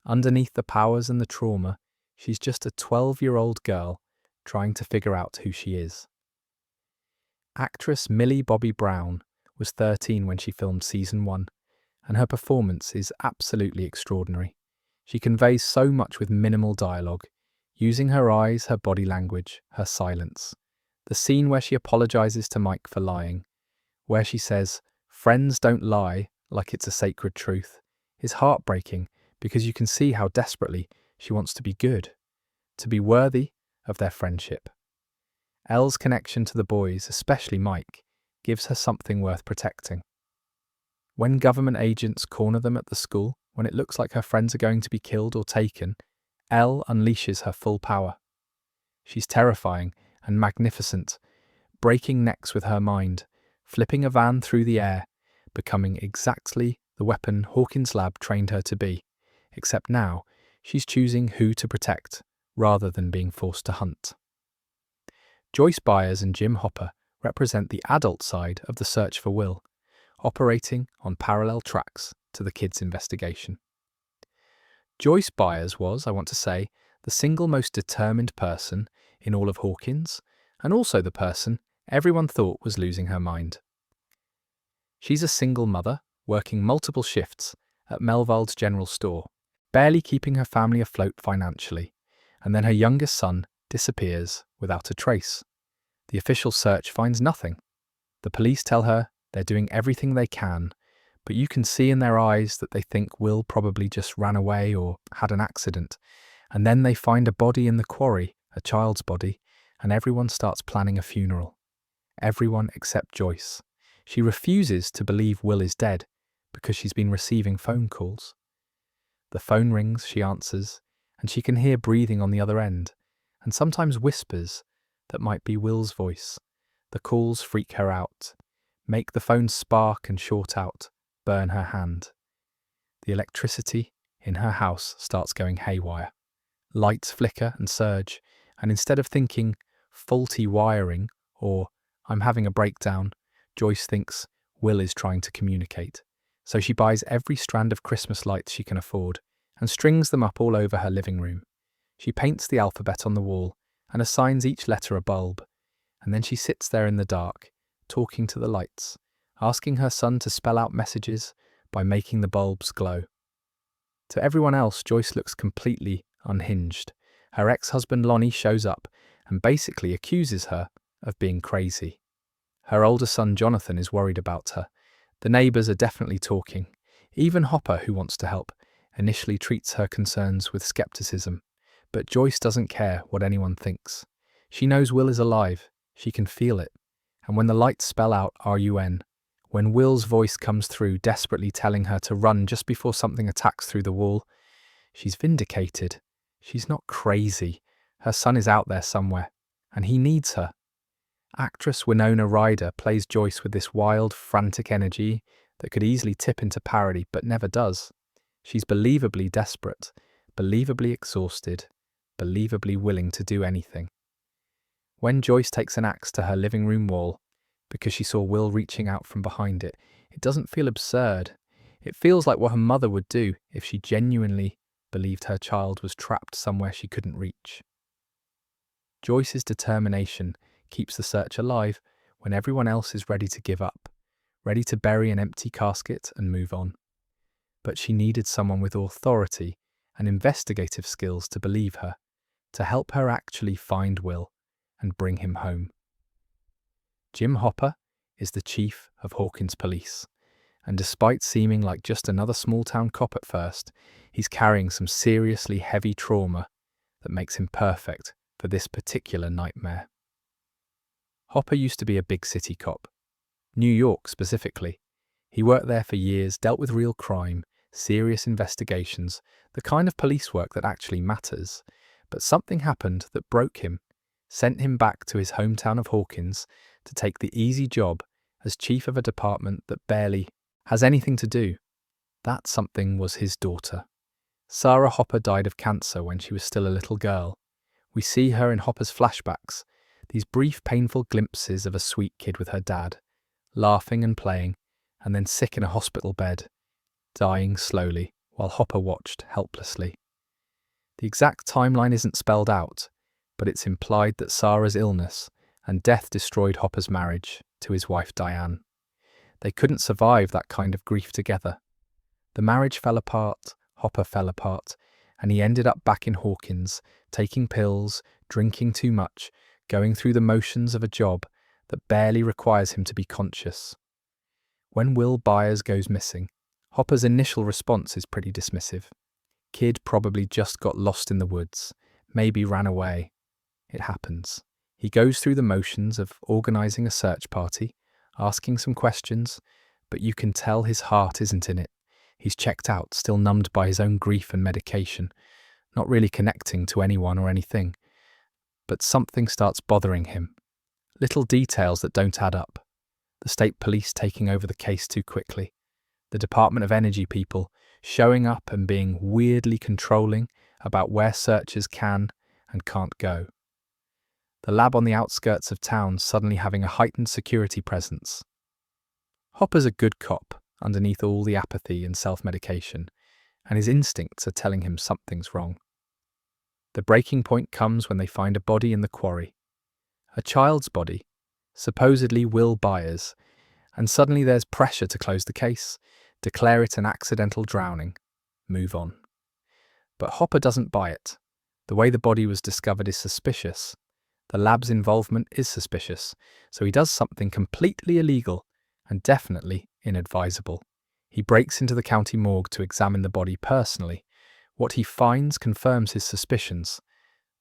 Underneath the powers and the trauma, she's just a 12-year-old girl trying to figure out who she is. Actress Millie Bobby Brown was 13 when she filmed season 1, and her performance is absolutely extraordinary. She conveys so much with minimal dialogue, using her eyes, her body language, her silence. The scene where she apologizes to Mike for lying, where she says, "Friends don't lie like it's a sacred truth," is heartbreaking because you can see how desperately she wants to be good, to be worthy of their friendship. Elle's connection to the boys, especially Mike, gives her something worth protecting. When government agents corner them at the school, when it looks like her friends are going to be killed or taken, Elle unleashes her full power. She's terrifying and magnificent, breaking necks with her mind, flipping a van through the air, becoming exactly the weapon Hawkins' lab trained her to be, except now she's choosing who to protect rather than being forced to hunt. Joyce Byers and Jim Hopper represent the adult side of the search for Will, operating on parallel tracks to the kids' investigation. Joyce Byers was, I want to say, the single most determined person in all of Hawkins, and also the person everyone thought was losing her mind. She's a single mother, working multiple shifts at Melvald's general store, barely keeping her family afloat financially, and then her youngest son disappears without a trace. The official search finds nothing. The police tell her they're doing everything they can, but you can see in their eyes that they think Will probably just ran away or had an accident. And then they find a body in the quarry, a child's body, and everyone starts planning a funeral. Everyone except Joyce. She refuses to believe Will is dead because she's been receiving phone calls. The phone rings, she answers, and she can hear breathing on the other end, and sometimes whispers that might be Will's voice. The calls freak her out, make the phone spark and short out, burn her hand. The electricity in her house starts going haywire. Lights flicker and surge, and instead of thinking faulty wiring or I'm having a breakdown, Joyce thinks Will is trying to communicate. So she buys every strand of Christmas lights she can afford and strings them up all over her living room. She paints the alphabet on the wall and assigns each letter a bulb, and then she sits there in the dark, talking to the lights, asking her son to spell out messages by making the bulbs glow. To everyone else, Joyce looks completely unhinged. Her ex-husband Lonnie shows up and basically accuses her of being crazy. Her older son Jonathan is worried about her. The neighbours are definitely talking. Even Hopper, who wants to help, initially treats her concerns with skepticism. But Joyce doesn't care what anyone thinks. She knows Will is alive. She can feel it. And when the lights spell out RUN, when Will's voice comes through desperately telling her to run just before something attacks through the wall, she's vindicated. She's not crazy. Her son is out there somewhere, and he needs her. Actress Winona Ryder plays Joyce with this wild, frantic energy that could easily tip into parody but never does. She's believably desperate, believably exhausted, believably willing to do anything. When Joyce takes an axe to her living room wall because she saw Will reaching out from behind it, it doesn't feel absurd. It feels like what her mother would do if she genuinely believed her child was trapped somewhere she couldn't reach. Joyce's determination keeps the search alive when everyone else is ready to give up, ready to bury an empty casket and move on. But she needed someone with authority and investigative skills to believe her, to help her actually find Will and bring him home. Jim Hopper is the chief of Hawkins Police, and despite seeming like just another small-town cop at first, he's carrying some seriously heavy trauma that makes him perfect for this particular nightmare. Hopper used to be a big city cop, New York specifically. He worked there for years, dealt with real crime, serious investigations, the kind of police work that actually matters. But something happened that broke him, sent him back to his hometown of Hawkins to take the easy job as chief of a department that barely has anything to do. That something was his daughter. Sarah Hopper died of cancer when she was still a little girl. We see her in Hopper's flashbacks, these brief painful glimpses of a sweet kid with her dad, laughing and playing, and then sick in a hospital bed, dying slowly while Hopper watched helplessly. The exact timeline isn't spelled out, but it's implied that Sarah's illness and death destroyed Hopper's marriage to his wife Diane. They couldn't survive that kind of grief together. The marriage fell apart, Hopper fell apart, and he ended up back in Hawkins, taking pills, drinking too much, going through the motions of a job that barely requires him to be conscious. When Will Byers goes missing, Hopper's initial response is pretty dismissive. Kid probably just got lost in the woods, maybe ran away. It happens. He goes through the motions of organising a search party, asking some questions, but you can tell his heart isn't in it. He's checked out, still numbed by his own grief and medication, not really connecting to anyone or anything. But something starts bothering him. Little details that don't add up. The state police taking over the case too quickly. The Department of Energy people showing up and being weirdly controlling about where searchers can and can't go. The lab on the outskirts of town suddenly having a heightened security presence. Hopper's a good cop underneath all the apathy and self-medication, and his instincts are telling him something's wrong. The breaking point comes when they find a body in the quarry. A child's body, supposedly Will Byers, and suddenly there's pressure to close the case, declare it an accidental drowning, move on. But Hopper doesn't buy it. The way the body was discovered is suspicious. The lab's involvement is suspicious, so he does something completely illegal and definitely inadvisable. He breaks into the county morgue to examine the body personally. What he finds confirms his suspicions.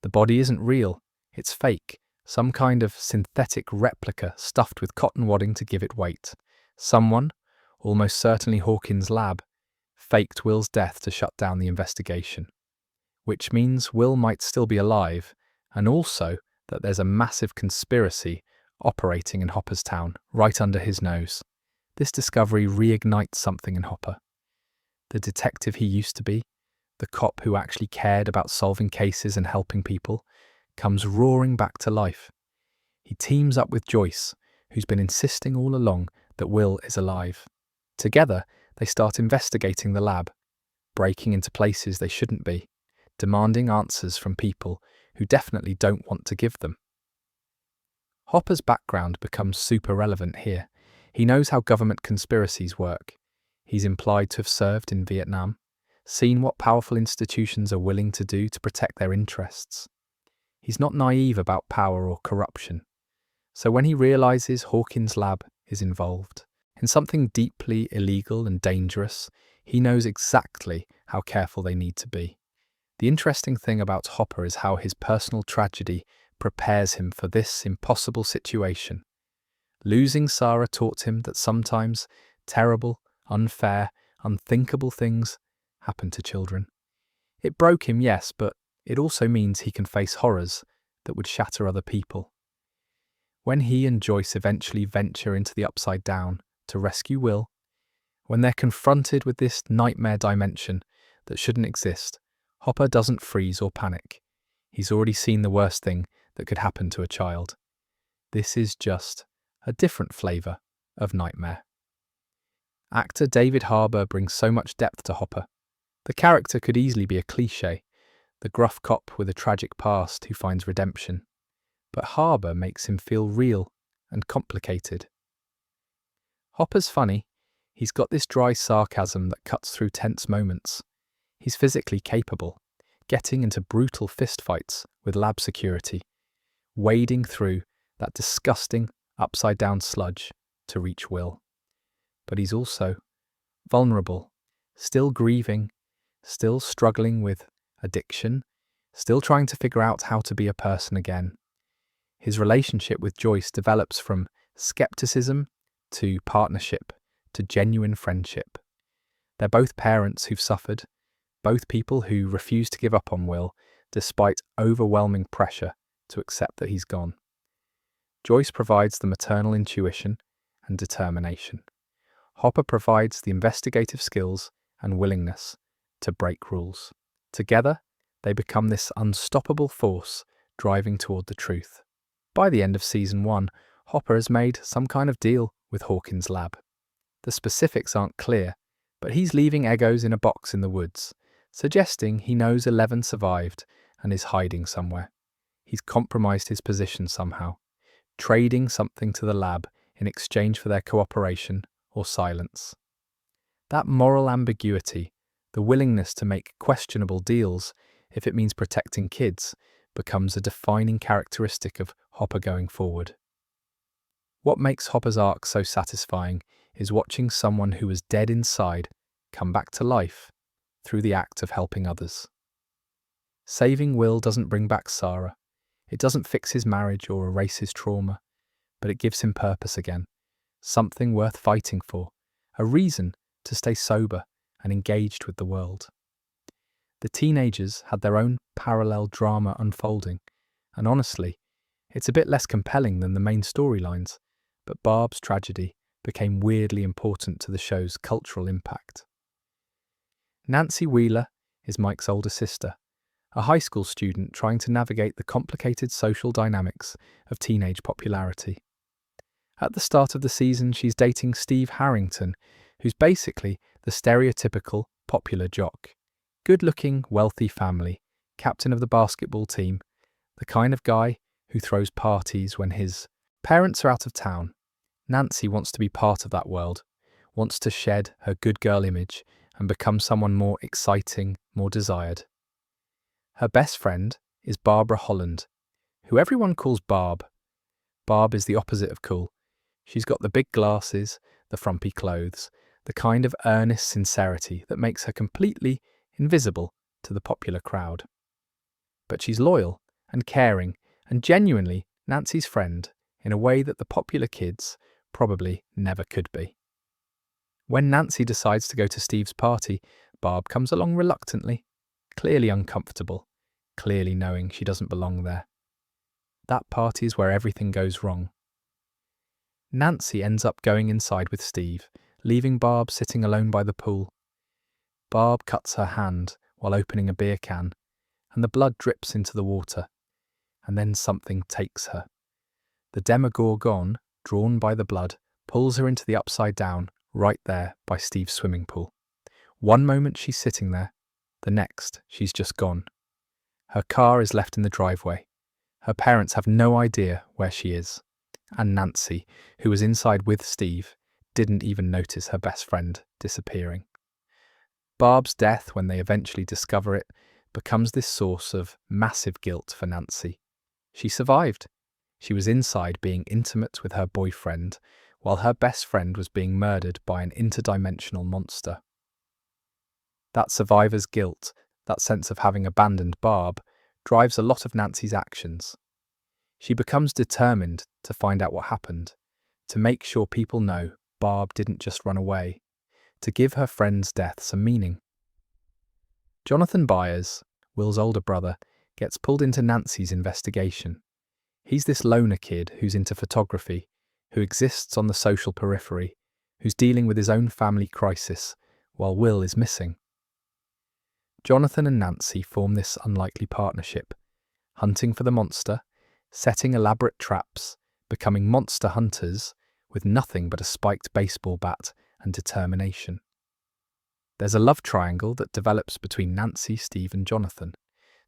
The body isn't real, it's fake, some kind of synthetic replica stuffed with cotton wadding to give it weight. Someone, almost certainly Hawkins' lab, faked Will's death to shut down the investigation. Which means Will might still be alive, and also that there's a massive conspiracy operating in Hopper's town, right under his nose. This discovery reignites something in Hopper. The detective he used to be, the cop who actually cared about solving cases and helping people, comes roaring back to life. He teams up with Joyce, who's been insisting all along that Will is alive. Together, they start investigating the lab, breaking into places they shouldn't be, demanding answers from people who definitely don't want to give them. Hopper's background becomes super relevant here. He knows how government conspiracies work. He's implied to have served in Vietnam, seen what powerful institutions are willing to do to protect their interests. He's not naive about power or corruption. So when he realizes Hawkins' lab is involved in something deeply illegal and dangerous, he knows exactly how careful they need to be. The interesting thing about Hopper is how his personal tragedy prepares him for this impossible situation. Losing Sarah taught him that sometimes terrible, unfair, unthinkable things happen to children. It broke him, yes, but it also means he can face horrors that would shatter other people. When he and Joyce eventually venture into the Upside Down to rescue Will, when they're confronted with this nightmare dimension that shouldn't exist, Hopper doesn't freeze or panic. He's already seen the worst thing that could happen to a child. This is just a different flavour of nightmare. Actor David Harbour brings so much depth to Hopper. The character could easily be a cliché, the gruff cop with a tragic past who finds redemption. but Harbour makes him feel real and complicated. Hopper's funny. He's got this dry sarcasm that cuts through tense moments. He's physically capable, getting into brutal fistfights with lab security, wading through that disgusting upside-down sludge to reach Will. But he's also vulnerable, still grieving, still struggling with addiction, still trying to figure out how to be a person again. His relationship with Joyce develops from skepticism to partnership to genuine friendship. They're both parents who've suffered, both people who refuse to give up on Will despite overwhelming pressure to accept that he's gone. Joyce provides the maternal intuition and determination. Hopper provides the investigative skills and willingness to break rules. Together, they become this unstoppable force driving toward the truth. By the end of season 1, Hopper has made some kind of deal with Hawkins' lab. The specifics aren't clear, but he's leaving Eggos in a box in the woods, suggesting he knows 11 survived and is hiding somewhere. He's compromised his position somehow, trading something to the lab in exchange for their cooperation or silence. That moral ambiguity, the willingness to make questionable deals if it means protecting kids, becomes a defining characteristic of Hopper going forward. What makes Hopper's arc so satisfying is watching someone who was dead inside come back to life through the act of helping others. Saving Will doesn't bring back Sarah. It doesn't fix his marriage or erase his trauma, but it gives him purpose again, something worth fighting for, a reason to stay sober and engaged with the world. The teenagers had their own parallel drama unfolding, and honestly, it's a bit less compelling than the main storylines, but Barb's tragedy became weirdly important to the show's cultural impact. Nancy Wheeler is Mike's older sister, a high school student trying to navigate the complicated social dynamics of teenage popularity. At the start of the season, she's dating Steve Harrington, who's basically the stereotypical popular jock. Good-looking, wealthy family, captain of the basketball team, the kind of guy who throws parties when his parents are out of town. Nancy wants to be part of that world, wants to shed her good girl image and become someone more exciting, more desired. Her best friend is Barbara Holland, who everyone calls Barb. Barb is the opposite of cool. She's got the big glasses, the frumpy clothes, the kind of earnest sincerity that makes her completely invisible to the popular crowd. But she's loyal and caring and genuinely Nancy's friend in a way that the popular kids probably never could be. When Nancy decides to go to Steve's party, Barb comes along reluctantly, clearly uncomfortable, clearly knowing she doesn't belong there. That party is where everything goes wrong. Nancy ends up going inside with Steve, leaving Barb sitting alone by the pool. Barb cuts her hand while opening a beer can, and the blood drips into the water, and then something takes her. The Demogorgon, drawn by the blood, pulls her into the upside down, right there by Steve's swimming pool. One moment she's sitting there, the next she's just gone. Her car is left in the driveway. Her parents have no idea where she is. And Nancy, who was inside with Steve, didn't even notice her best friend disappearing. Barb's death, when they eventually discover it, becomes this source of massive guilt for Nancy. She survived. She was inside being intimate with her boyfriend, while her best friend was being murdered by an interdimensional monster. That survivor's guilt, that sense of having abandoned Barb, drives a lot of Nancy's actions. She becomes determined to find out what happened, to make sure people know Barb didn't just run away, to give her friend's death some meaning. Jonathan Byers, Will's older brother, gets pulled into Nancy's investigation. He's this loner kid who's into photography, who exists on the social periphery, who's dealing with his own family crisis, while Will is missing. Jonathan and Nancy form this unlikely partnership, hunting for the monster, setting elaborate traps, becoming monster hunters with nothing but a spiked baseball bat and determination. There's a love triangle that develops between Nancy, Steve and Jonathan.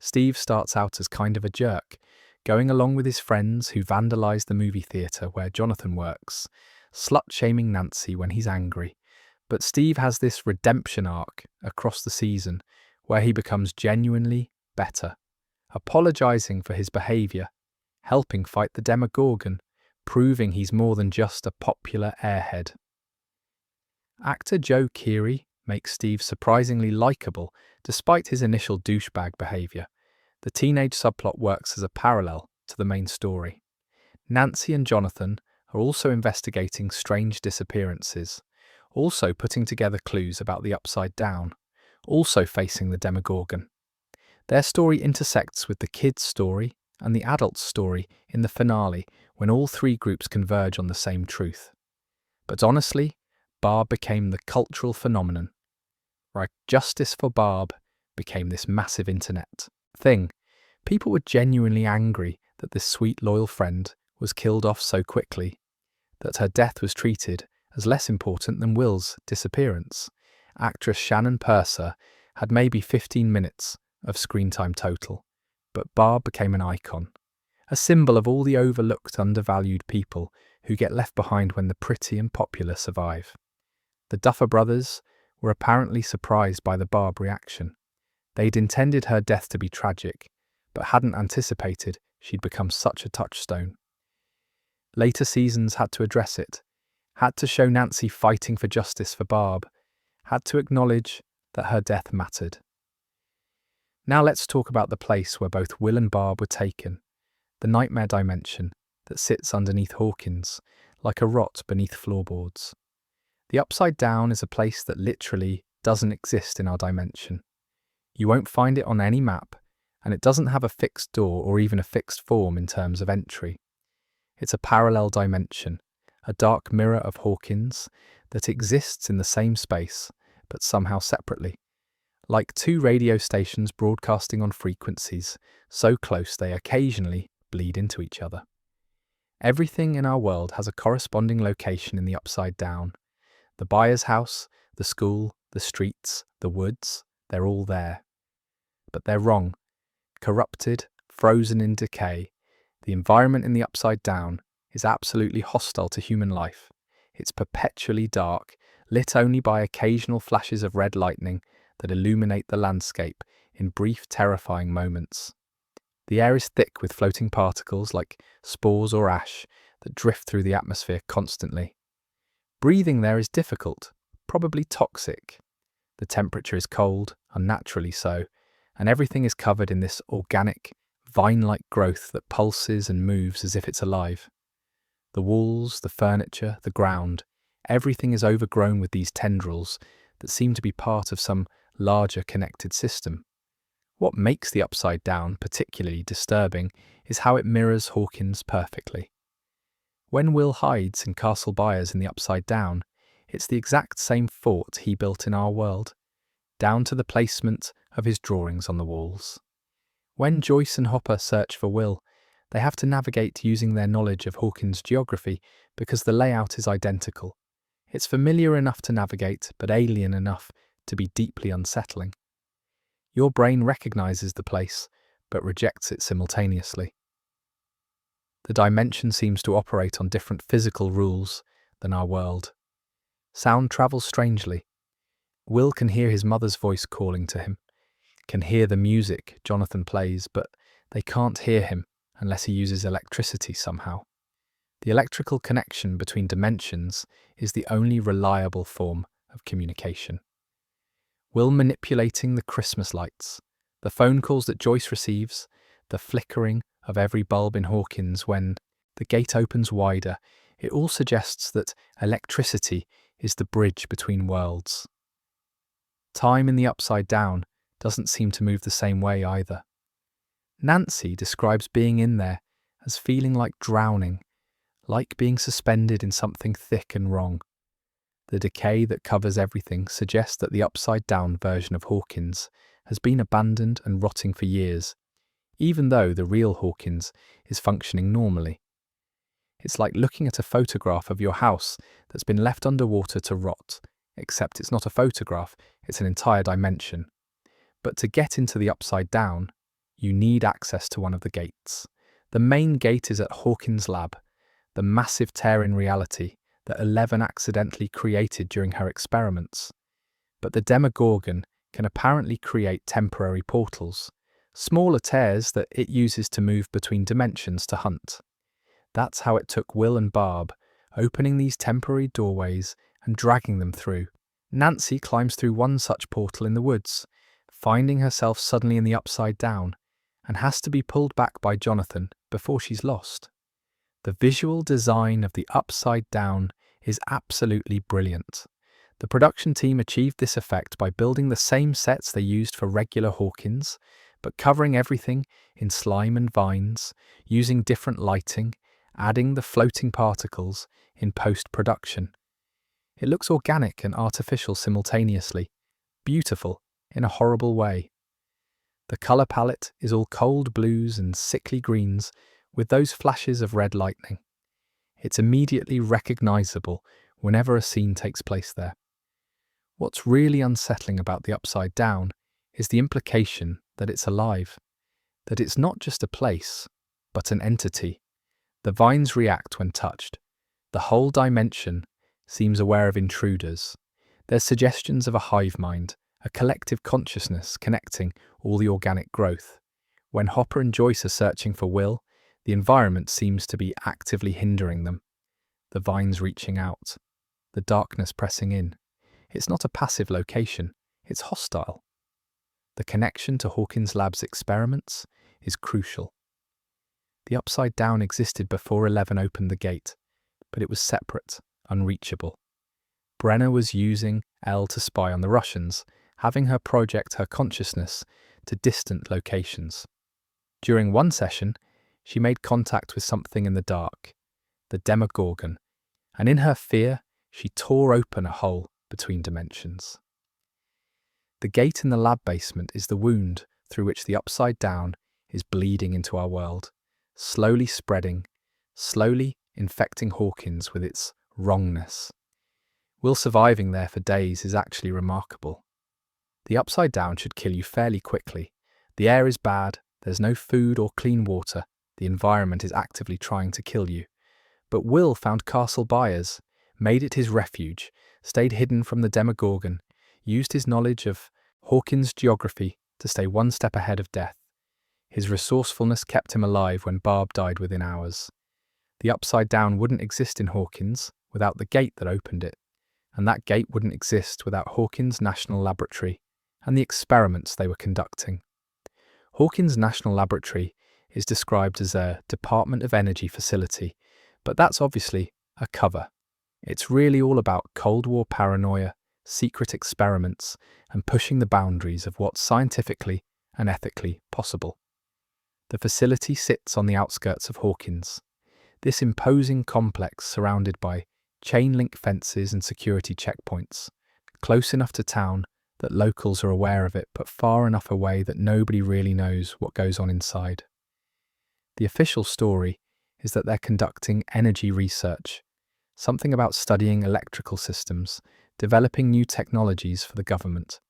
Steve starts out as kind of a jerk, going along with his friends who vandalize the movie theatre where Jonathan works, slut-shaming Nancy when he's angry. But Steve has this redemption arc across the season where he becomes genuinely better, apologizing for his behaviour, helping fight the Demogorgon, proving he's more than just a popular airhead. Actor Joe Keery makes Steve surprisingly likeable despite his initial douchebag behaviour. The teenage subplot works as a parallel to the main story. Nancy and Jonathan are also investigating strange disappearances, also putting together clues about the Upside Down, also facing the Demogorgon. Their story intersects with the kids' story and the adults' story in the finale when all three groups converge on the same truth. But honestly, Barb became the cultural phenomenon. Right, justice for Barb became this massive internet thing. People were genuinely angry that this sweet, loyal friend was killed off so quickly, that her death was treated as less important than Will's disappearance. Actress Shannon Purser had maybe 15 minutes of screen time total, but Barb became an icon, a symbol of all the overlooked, undervalued people who get left behind when the pretty and popular survive. The Duffer Brothers were apparently surprised by the Barb reaction. They'd intended her death to be tragic, but hadn't anticipated she'd become such a touchstone. Later seasons had to address it, had to show Nancy fighting for justice for Barb, had to acknowledge that her death mattered. Now let's talk about the place where both Will and Barb were taken, the nightmare dimension that sits underneath Hawkins, like a rot beneath floorboards. The Upside Down is a place that literally doesn't exist in our dimension. You won't find it on any map, and it doesn't have a fixed door or even a fixed form in terms of entry. It's a parallel dimension, a dark mirror of Hawkins that exists in the same space, but somehow separately. Like two radio stations broadcasting on frequencies so close they occasionally bleed into each other. Everything in our world has a corresponding location in the Upside Down. The buyer's house, the school, the streets, the woods, they're all there. But they're wrong. Corrupted, frozen in decay, the environment in the Upside Down is absolutely hostile to human life. It's perpetually dark, lit only by occasional flashes of red lightning that illuminate the landscape in brief, terrifying moments. The air is thick with floating particles like spores or ash that drift through the atmosphere constantly. Breathing there is difficult, probably toxic. The temperature is cold, unnaturally so, and everything is covered in this organic, vine-like growth that pulses and moves as if it's alive. The walls, the furniture, the ground, everything is overgrown with these tendrils that seem to be part of some larger connected system. What makes the Upside Down particularly disturbing is how it mirrors Hawkins perfectly. When Will hides in Castle Byers in the Upside Down, it's the exact same fort he built in our world, down to the placement of his drawings on the walls. When Joyce and Hopper search for Will, they have to navigate using their knowledge of Hawkins' geography because the layout is identical. It's familiar enough to navigate, but alien enough to be deeply unsettling. Your brain recognizes the place, but rejects it simultaneously. The dimension seems to operate on different physical rules than our world. Sound travels strangely. Will can hear his mother's voice calling to him, can hear the music Jonathan plays, but they can't hear him unless he uses electricity somehow. The electrical connection between dimensions is the only reliable form of communication. Will manipulating the Christmas lights, the phone calls that Joyce receives, the flickering of every bulb in Hawkins when the gate opens wider, it all suggests that electricity is the bridge between worlds. Time in the Upside Down doesn't seem to move the same way either. Nancy describes being in there as feeling like drowning, like being suspended in something thick and wrong. The decay that covers everything suggests that the upside-down version of Hawkins has been abandoned and rotting for years, even though the real Hawkins is functioning normally. It's like looking at a photograph of your house that's been left underwater to rot, except it's not a photograph, it's an entire dimension. But to get into the upside down, you need access to one of the gates. The main gate is at Hawkins' lab, the massive tear in reality that 11 accidentally created during her experiments. But the Demogorgon can apparently create temporary portals, smaller tears that it uses to move between dimensions to hunt. That's how it took Will and Barb, opening these temporary doorways and dragging them through. Nancy climbs through one such portal in the woods, finding herself suddenly in the Upside Down, and has to be pulled back by Jonathan before she's lost. The visual design of the Upside Down is absolutely brilliant. The production team achieved this effect by building the same sets they used for regular Hawkins, but covering everything in slime and vines, using different lighting, adding the floating particles in post-production. It looks organic and artificial simultaneously, beautiful in a horrible way. The colour palette is all cold blues and sickly greens with those flashes of red lightning. It's immediately recognisable whenever a scene takes place there. What's really unsettling about the Upside Down is the implication that it's alive, that it's not just a place, but an entity. The vines react when touched. The whole dimension seems aware of intruders. There's suggestions of a hive mind, a collective consciousness connecting all the organic growth. When Hopper and Joyce are searching for Will, the environment seems to be actively hindering them. The vines reaching out, the darkness pressing in. It's not a passive location, it's hostile. The connection to Hawkins' lab's experiments is crucial. The Upside Down existed before 11 opened the gate, but it was separate, unreachable. Brenner was using Elle to spy on the Russians, having her project her consciousness to distant locations. During one session, she made contact with something in the dark, the Demogorgon, and in her fear, she tore open a hole between dimensions. The gate in the lab basement is the wound through which the Upside Down is bleeding into our world, slowly spreading, slowly infecting Hawkins with its wrongness. Will surviving there for days is actually remarkable. The Upside Down should kill you fairly quickly. The air is bad, there's no food or clean water, the environment is actively trying to kill you. But Will found Castle Byers, made it his refuge, stayed hidden from the Demogorgon, used his knowledge of Hawkins' geography to stay one step ahead of death. His resourcefulness kept him alive when Barb died within hours. The Upside Down wouldn't exist in Hawkins without the gate that opened it, and that gate wouldn't exist without Hawkins National Laboratory and the experiments they were conducting. Hawkins National Laboratory is described as a Department of Energy facility, but that's obviously a cover. It's really all about Cold War paranoia, secret experiments, and pushing the boundaries of what's scientifically and ethically possible. The facility sits on the outskirts of Hawkins. This imposing complex surrounded by chain-link fences and security checkpoints, close enough to town that locals are aware of it, but far enough away that nobody really knows what goes on inside. The official story is that they're conducting energy research, something about studying electrical systems, developing new technologies for the government.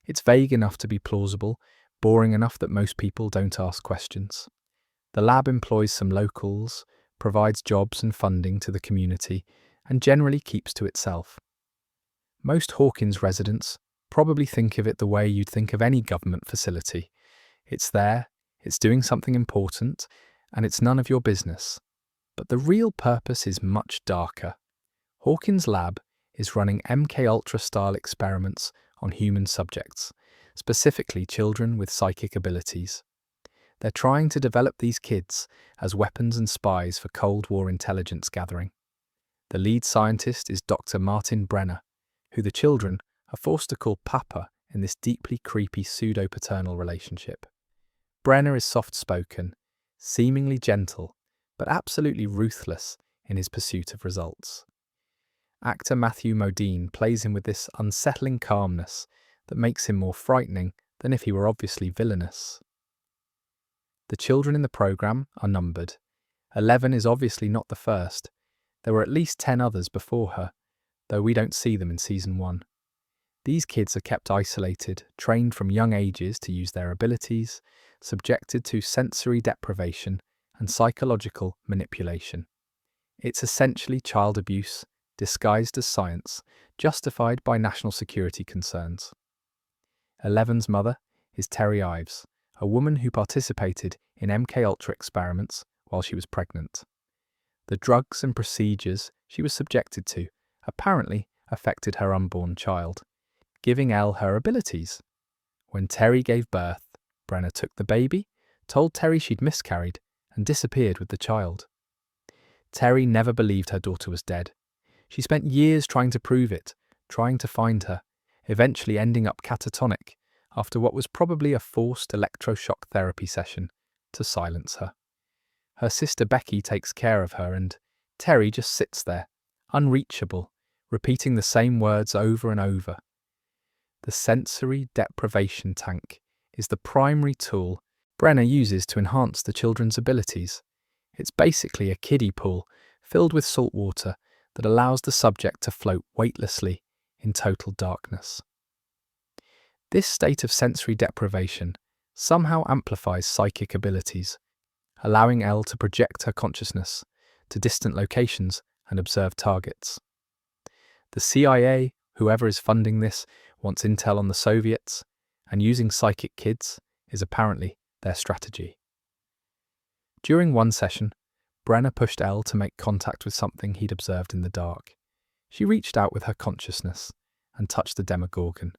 It's vague enough to be plausible, boring enough that most people don't ask questions. The lab employs some locals, provides jobs and funding to the community, and generally keeps to itself. Most Hawkins residents probably think of it the way you'd think of any government facility. It's there, it's doing something important, and it's none of your business. But the real purpose is much darker. Hawkins' lab is running MK Ultra style experiments on human subjects, specifically children with psychic abilities. They're trying to develop these kids as weapons and spies for Cold War intelligence gathering. The lead scientist is Dr. Martin Brenner, who the children are forced to call Papa in this deeply creepy pseudo-paternal relationship. Brenner is soft-spoken, seemingly gentle, but absolutely ruthless in his pursuit of results. Actor Matthew Modine plays him with this unsettling calmness that makes him more frightening than if he were obviously villainous. The children in the program are numbered. 11 is obviously not the first. There were at least 10 others before her, though we don't see them in Season 1. These kids are kept isolated, trained from young ages to use their abilities, subjected to sensory deprivation, and psychological manipulation. It's essentially child abuse, disguised as science, justified by national security concerns. Eleven's mother is Terry Ives, a woman who participated in MKUltra experiments while she was pregnant. The drugs and procedures she was subjected to apparently affected her unborn child, giving Elle her abilities. When Terry gave birth, Brenner took the baby, told Terry she'd miscarried, and disappeared with the child. Terry never believed her daughter was dead. She spent years trying to prove it, trying to find her, eventually ending up catatonic after what was probably a forced electroshock therapy session to silence her. Her sister Becky takes care of her, and Terry just sits there, unreachable, repeating the same words over and over. The sensory deprivation tank is the primary tool Brenner uses to enhance the children's abilities. It's basically a kiddie pool filled with salt water that allows the subject to float weightlessly in total darkness. This state of sensory deprivation somehow amplifies psychic abilities, allowing Elle to project her consciousness to distant locations and observe targets. The CIA, whoever is funding this, wants intel on the Soviets, and using psychic kids is apparently their strategy. During one session, Brenner pushed Elle to make contact with something he'd observed in the dark. She reached out with her consciousness and touched the Demogorgon.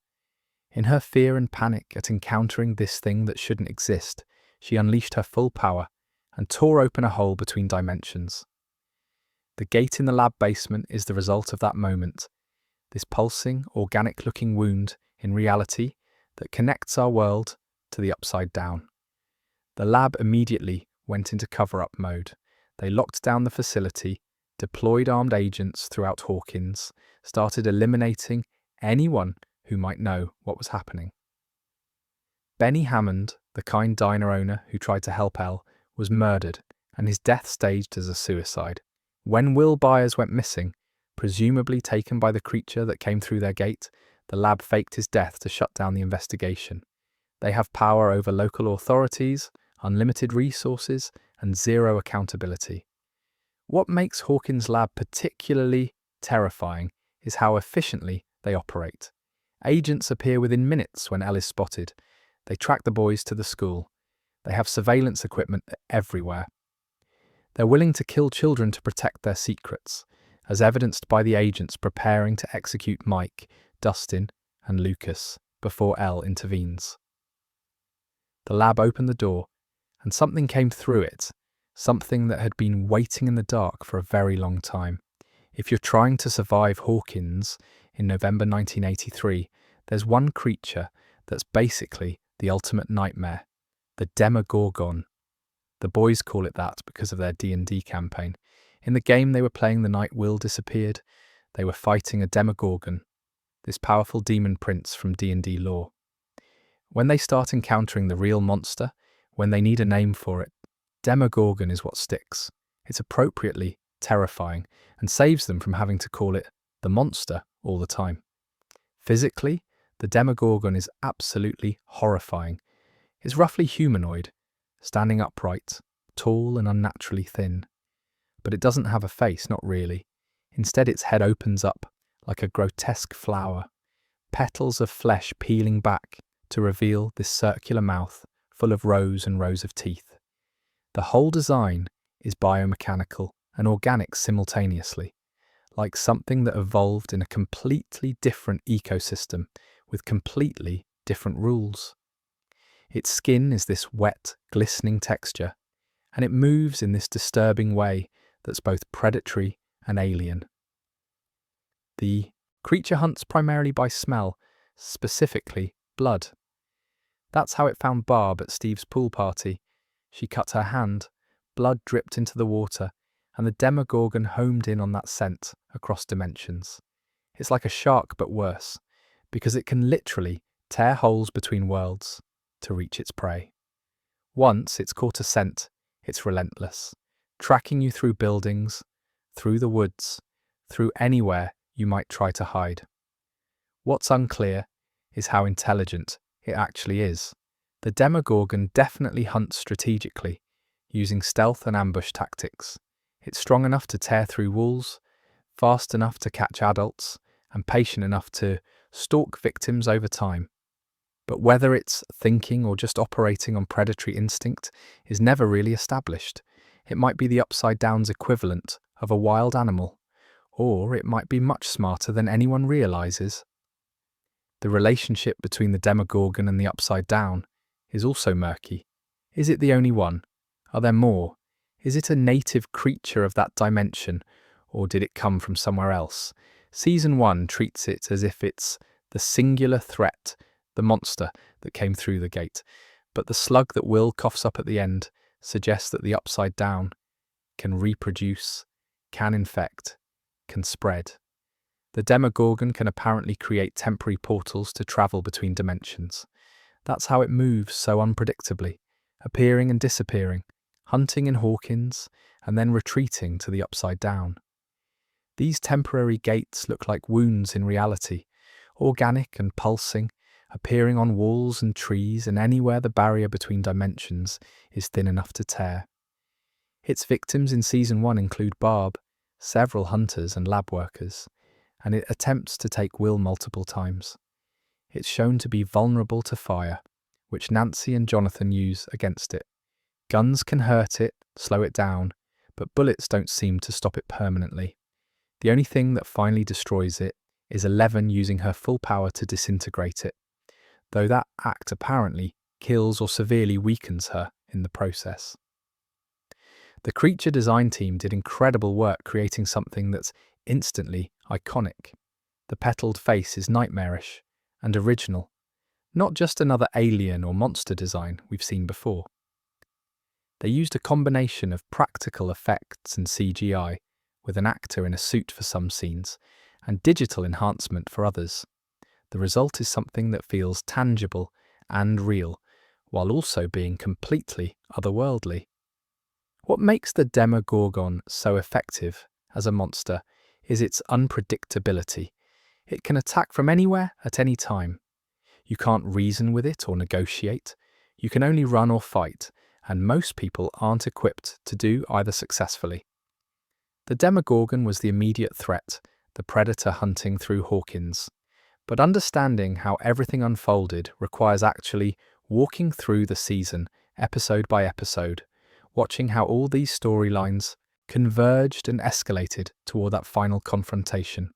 In her fear and panic at encountering this thing that shouldn't exist, she unleashed her full power and tore open a hole between dimensions. The gate in the lab basement is the result of that moment, this pulsing, organic-looking wound in reality that connects our world to the upside down. The lab immediately went into cover-up mode. They locked down the facility, deployed armed agents throughout Hawkins, started eliminating anyone who might know what was happening. Benny Hammond, the kind diner owner who tried to help Elle, was murdered, and his death staged as a suicide. When Will Byers went missing, presumably taken by the creature that came through their gate, the lab faked his death to shut down the investigation. They have power over local authorities, unlimited resources, and zero accountability. What makes Hawkins' lab particularly terrifying is how efficiently they operate. Agents appear within minutes when Elle is spotted. They track the boys to the school. They have surveillance equipment everywhere. They're willing to kill children to protect their secrets, as evidenced by the agents preparing to execute Mike, Dustin, and Lucas before Elle intervenes. The lab opened the door, and something came through it, something that had been waiting in the dark for a very long time. If you're trying to survive Hawkins in November 1983, there's one creature that's basically the ultimate nightmare, the Demogorgon. The boys call it that because of their D&D campaign. In the game they were playing the night Will disappeared, they were fighting a Demogorgon, this powerful demon prince from D&D lore. When they start encountering the real monster, when they need a name for it, Demogorgon is what sticks. It's appropriately terrifying and saves them from having to call it the monster all the time. Physically, the Demogorgon is absolutely horrifying. It's roughly humanoid, standing upright, tall and unnaturally thin. But it doesn't have a face, not really. Instead, its head opens up like a grotesque flower, petals of flesh peeling back to reveal this circular mouth full of rows and rows of teeth. The whole design is biomechanical and organic simultaneously, like something that evolved in a completely different ecosystem with completely different rules. Its skin is this wet, glistening texture, and it moves in this disturbing way that's both predatory and alien. The creature hunts primarily by smell, specifically blood. That's how it found Barb at Steve's pool party. She cut her hand, blood dripped into the water, and the Demogorgon homed in on that scent across dimensions. It's like a shark but worse, because it can literally tear holes between worlds to reach its prey. Once it's caught a scent, it's relentless, tracking you through buildings, through the woods, through anywhere you might try to hide. What's unclear is how intelligent it actually is. The Demogorgon definitely hunts strategically. using stealth and ambush tactics. It's strong enough to tear through walls, fast enough to catch adults, and patient enough to stalk victims over time. But whether it's thinking or just operating on predatory instinct is never really established. It might be the upside down's equivalent of a wild animal, or it might be much smarter than anyone realizes. The relationship between the Demogorgon and the upside down is also murky. Is it the only one? Are there more? Is it a native creature of that dimension, or did it come from somewhere else? Season 1 treats it as if it's the singular threat, the monster that came through the gate, but the slug that Will coughs up at the end suggests that the upside down can reproduce, can infect, can spread. The Demogorgon can apparently create temporary portals to travel between dimensions. That's how it moves so unpredictably, appearing and disappearing, hunting in Hawkins, and then retreating to the upside down. These temporary gates look like wounds in reality, organic and pulsing, appearing on walls and trees and anywhere the barrier between dimensions is thin enough to tear. Its victims in Season 1 include Barb, several hunters and lab workers, and it attempts to take Will multiple times. It's shown to be vulnerable to fire, which Nancy and Jonathan use against it. Guns can hurt it, slow it down, but bullets don't seem to stop it permanently. The only thing that finally destroys it is Eleven using her full power to disintegrate it, though that act apparently kills or severely weakens her in the process. The creature design team did incredible work creating something that's instantly iconic. The petaled face is nightmarish and original, not just another alien or monster design we've seen before. They used a combination of practical effects and CGI, with an actor in a suit for some scenes, and digital enhancement for others. The result is something that feels tangible and real, while also being completely otherworldly. What makes the Demogorgon so effective as a monster is its unpredictability. It can attack from anywhere at any time. You can't reason with it or negotiate. You can only run or fight, and most people aren't equipped to do either successfully. The Demogorgon was the immediate threat, the predator hunting through Hawkins. But understanding how everything unfolded requires actually walking through the season, episode by episode, watching how all these storylines converged and escalated toward that final confrontation.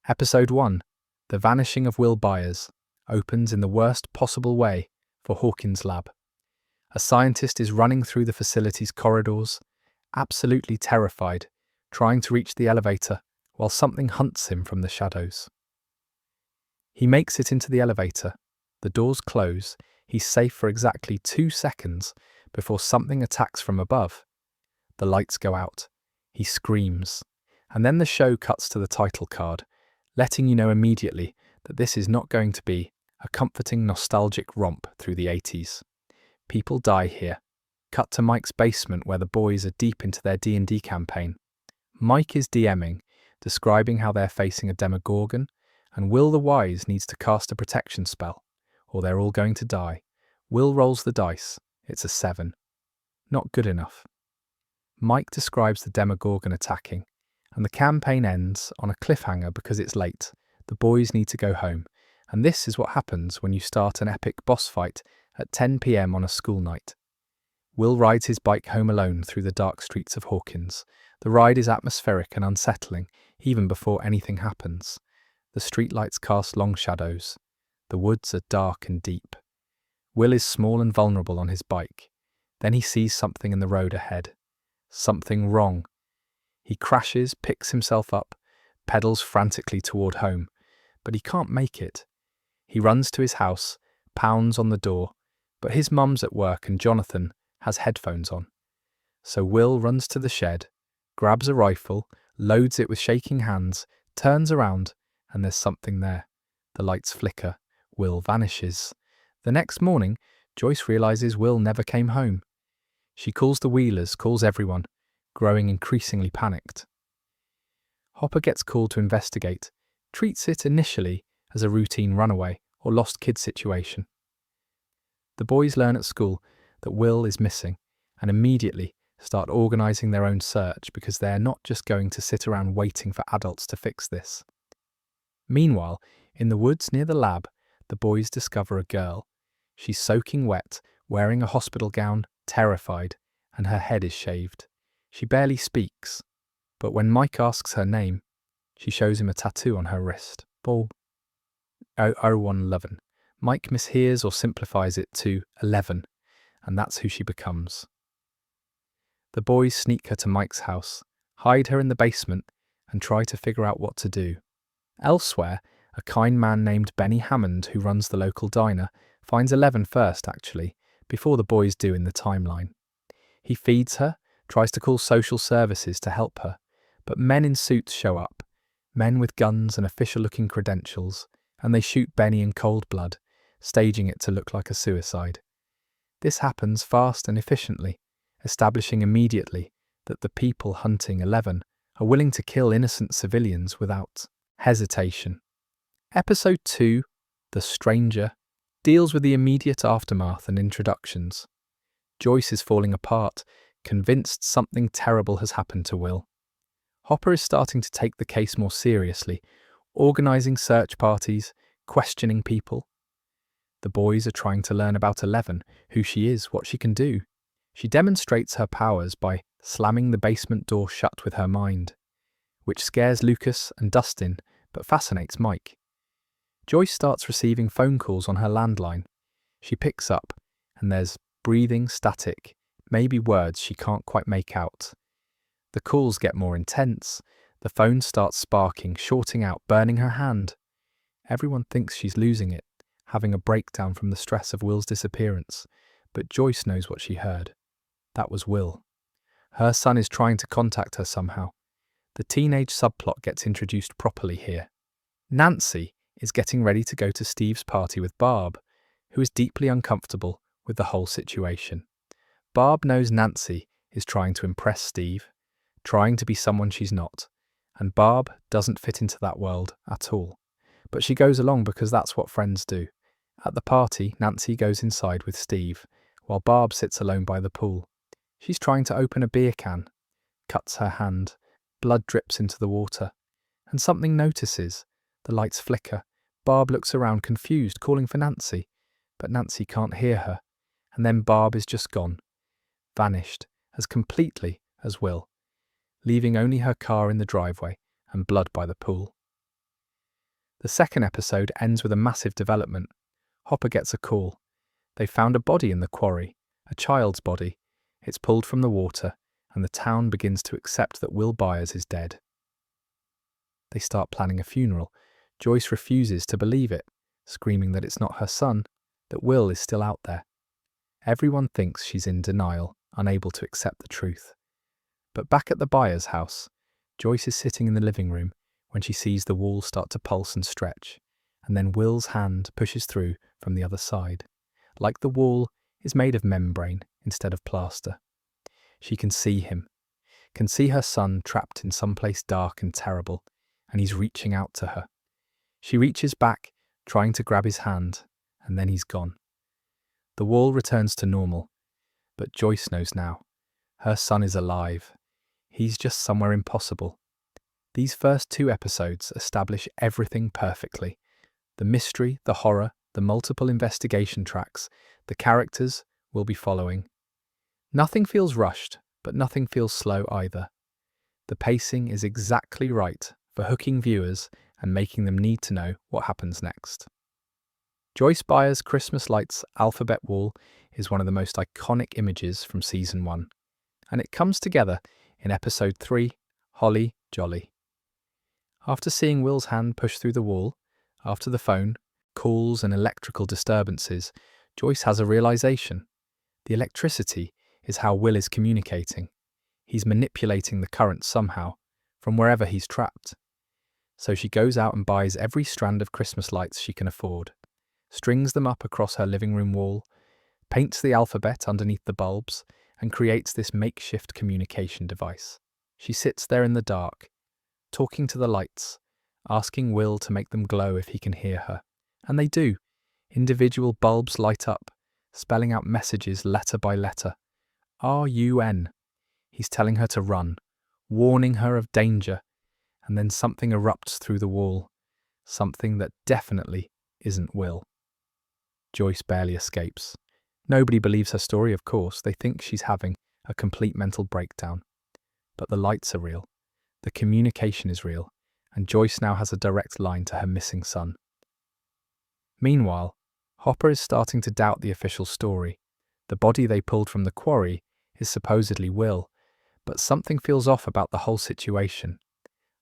Episode 1, The Vanishing of Will Byers, opens in the worst possible way for Hawkins' lab. A scientist is running through the facility's corridors, absolutely terrified, trying to reach the elevator while something hunts him from the shadows. He makes it into the elevator. The doors close. He's safe for exactly 2 seconds before something attacks from above. The lights go out. He screams. And then the show cuts to the title card, letting you know immediately that this is not going to be a comforting nostalgic romp through the 80s. People die here. Cut to Mike's basement where the boys are deep into their D&D campaign. Mike is DMing, describing how they're facing a Demogorgon, and Will the Wise needs to cast a protection spell, or they're all going to die. Will rolls the dice. It's a 7. Not good enough. Mike describes the Demogorgon attacking, and the campaign ends on a cliffhanger because it's late. The boys need to go home, and this is what happens when you start an epic boss fight at 10 p.m. on a school night. Will rides his bike home alone through the dark streets of Hawkins. The ride is atmospheric and unsettling, even before anything happens. The streetlights cast long shadows. The woods are dark and deep. Will is small and vulnerable on his bike. Then he sees something in the road ahead. Something wrong. He crashes, picks himself up, pedals frantically toward home, but he can't make it. He runs to his house, pounds on the door, but his mum's at work and Jonathan has headphones on. So Will runs to the shed, grabs a rifle, loads it with shaking hands, turns around, and there's something there. The lights flicker. Will vanishes. The next morning, Joyce realizes Will never came home. She calls the Wheelers, calls everyone, growing increasingly panicked. Hopper gets called to investigate, treats it initially as a routine runaway or lost kid situation. The boys learn at school that Will is missing, and immediately start organising their own search because they're not just going to sit around waiting for adults to fix this. Meanwhile, in the woods near the lab, the boys discover a girl. She's soaking wet, wearing a hospital gown, terrified, and her head is shaved. She barely speaks, but when Mike asks her name, she shows him a tattoo on her wrist. Ball. 00111. Mike mishears or simplifies it to 11, and that's who she becomes. The boys sneak her to Mike's house, hide her in the basement, and try to figure out what to do. Elsewhere, a kind man named Benny Hammond, who runs the local diner, finds 11 first, actually, before the boys do in the timeline. He feeds her, tries to call social services to help her, but men in suits show up, men with guns and official-looking credentials, and they shoot Benny in cold blood, staging it to look like a suicide. This happens fast and efficiently, establishing immediately that the people hunting 11 are willing to kill innocent civilians without hesitation. Episode 2, The Stranger, deals with the immediate aftermath and introductions. Joyce is falling apart, convinced something terrible has happened to Will. Hopper is starting to take the case more seriously, organising search parties, questioning people. The boys are trying to learn about 11, who she is, what she can do. She demonstrates her powers by slamming the basement door shut with her mind, which scares Lucas and Dustin but fascinates Mike. Joyce starts receiving phone calls on her landline. She picks up, and there's breathing, static, maybe words she can't quite make out. The calls get more intense. The phone starts sparking, shorting out, burning her hand. Everyone thinks she's losing it, having a breakdown from the stress of Will's disappearance, but Joyce knows what she heard. That was Will. Her son is trying to contact her somehow. The teenage subplot gets introduced properly here. Nancy is getting ready to go to Steve's party with Barb, who is deeply uncomfortable with the whole situation. Barb knows Nancy is trying to impress Steve, trying to be someone she's not, and Barb doesn't fit into that world at all. But she goes along because that's what friends do. At the party, Nancy goes inside with Steve, while Barb sits alone by the pool. She's trying to open a beer can, cuts her hand, blood drips into the water, and something notices. The lights flicker. Barb looks around confused, calling for Nancy, but Nancy can't hear her, and then Barb is just gone, vanished as completely as Will, leaving only her car in the driveway and blood by the pool. The second episode ends with a massive development. Hopper gets a call. They found a body in the quarry, a child's body. It's pulled from the water, and the town begins to accept that Will Byers is dead. They start planning a funeral. Joyce refuses to believe it, screaming that it's not her son, that Will is still out there. Everyone thinks she's in denial, unable to accept the truth. But back at the Byers' house, Joyce is sitting in the living room when she sees the wall start to pulse and stretch, and then Will's hand pushes through from the other side. Like the wall is made of membrane instead of plaster. She can see him, can see her son trapped in some place dark and terrible, and he's reaching out to her. She reaches back, trying to grab his hand, and then he's gone. The wall returns to normal, but Joyce knows now. Her son is alive. He's just somewhere impossible. These first 2 episodes establish everything perfectly. The mystery, the horror, the multiple investigation tracks, the characters will be following. Nothing feels rushed, but nothing feels slow either. The pacing is exactly right for hooking viewers and making them need to know what happens next. Joyce Byers' Christmas Lights alphabet wall is one of the most iconic images from Season 1, and it comes together in Episode 3, Holly Jolly. After seeing Will's hand push through the wall, after the phone, calls and electrical disturbances, Joyce has a realization. The electricity is how Will is communicating. He's manipulating the current somehow, from wherever he's trapped. So she goes out and buys every strand of Christmas lights she can afford, strings them up across her living room wall, paints the alphabet underneath the bulbs, and creates this makeshift communication device. She sits there in the dark, talking to the lights, asking Will to make them glow if he can hear her. And they do. Individual bulbs light up, spelling out messages letter by letter. RUN. He's telling her to run, warning her of danger, and then something erupts through the wall. Something that definitely isn't Will. Joyce barely escapes. Nobody believes her story, of course. They think she's having a complete mental breakdown. But the lights are real, the communication is real, and Joyce now has a direct line to her missing son. Meanwhile, Hopper is starting to doubt the official story. The body they pulled from the quarry is supposedly Will, but something feels off about the whole situation.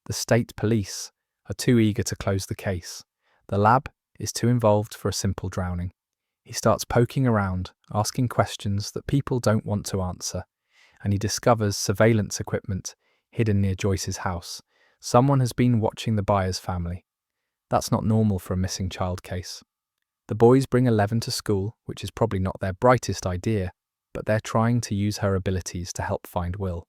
The state police are too eager to close the case. The lab is too involved for a simple drowning. He starts poking around, asking questions that people don't want to answer, and he discovers surveillance equipment hidden near Joyce's house. Someone has been watching the Byers family. That's not normal for a missing child case. The boys bring Eleven to school, which is probably not their brightest idea, but they're trying to use her abilities to help find Will.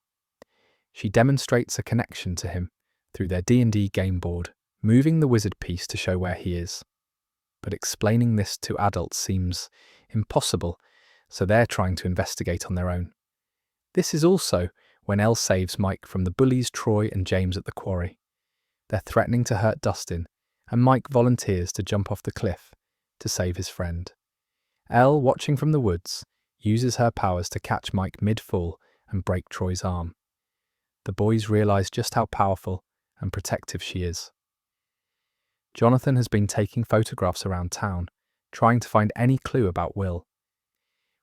She demonstrates a connection to him through their D&D game board, moving the wizard piece to show where he is. But explaining this to adults seems impossible, so they're trying to investigate on their own. This is also when Elle saves Mike from the bullies Troy and James at the quarry. They're threatening to hurt Dustin, and Mike volunteers to jump off the cliff to save his friend. Elle, watching from the woods, uses her powers to catch Mike mid-fall and break Troy's arm. The boys realize just how powerful and protective she is. Jonathan has been taking photographs around town, trying to find any clue about Will.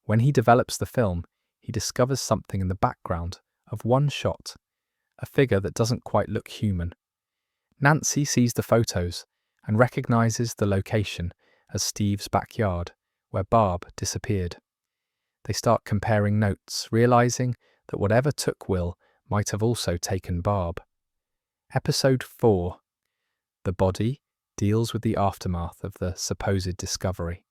When he develops the film, he discovers something in the background of one shot, a figure that doesn't quite look human. Nancy sees the photos and recognizes the location as Steve's backyard, where Barb disappeared. They start comparing notes, realizing that whatever took Will might have also taken Barb. Episode 4. The Body deals with the aftermath of the supposed discovery.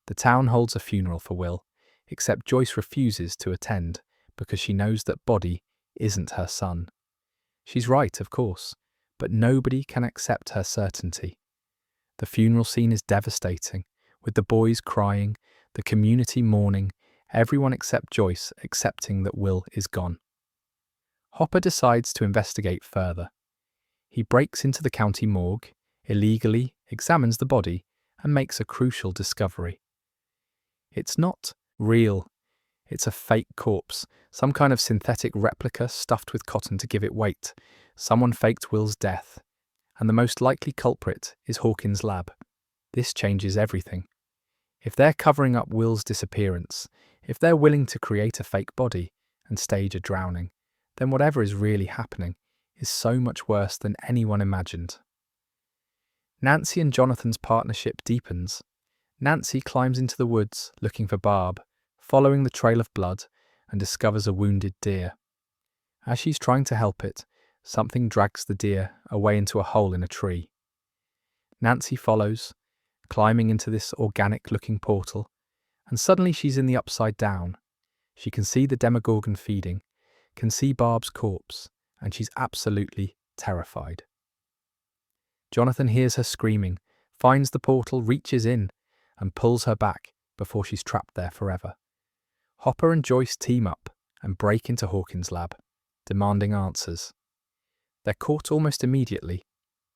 The town holds a funeral for Will, except Joyce refuses to attend because she knows that Body isn't her son. She's right, of course, but nobody can accept her certainty. The funeral scene is devastating, with the boys crying, the community mourning, everyone except Joyce accepting that Will is gone. Hopper decides to investigate further. He breaks into the county morgue, illegally examines the body, and makes a crucial discovery. It's not real. It's a fake corpse, some kind of synthetic replica stuffed with cotton to give it weight. Someone faked Will's death, and the most likely culprit is Hawkins' lab. This changes everything. If they're covering up Will's disappearance, if they're willing to create a fake body and stage a drowning, then whatever is really happening is so much worse than anyone imagined. Nancy and Jonathan's partnership deepens. Nancy climbs into the woods looking for Barb, following the trail of blood, and discovers a wounded deer. As she's trying to help it, something drags the deer away into a hole in a tree. Nancy follows, climbing into this organic-looking portal, and suddenly she's in the upside down. She can see the Demogorgon feeding, can see Barb's corpse, and she's absolutely terrified. Jonathan hears her screaming, finds the portal, reaches in, and pulls her back before she's trapped there forever. Hopper and Joyce team up and break into Hawkins' lab, demanding answers. They're caught almost immediately,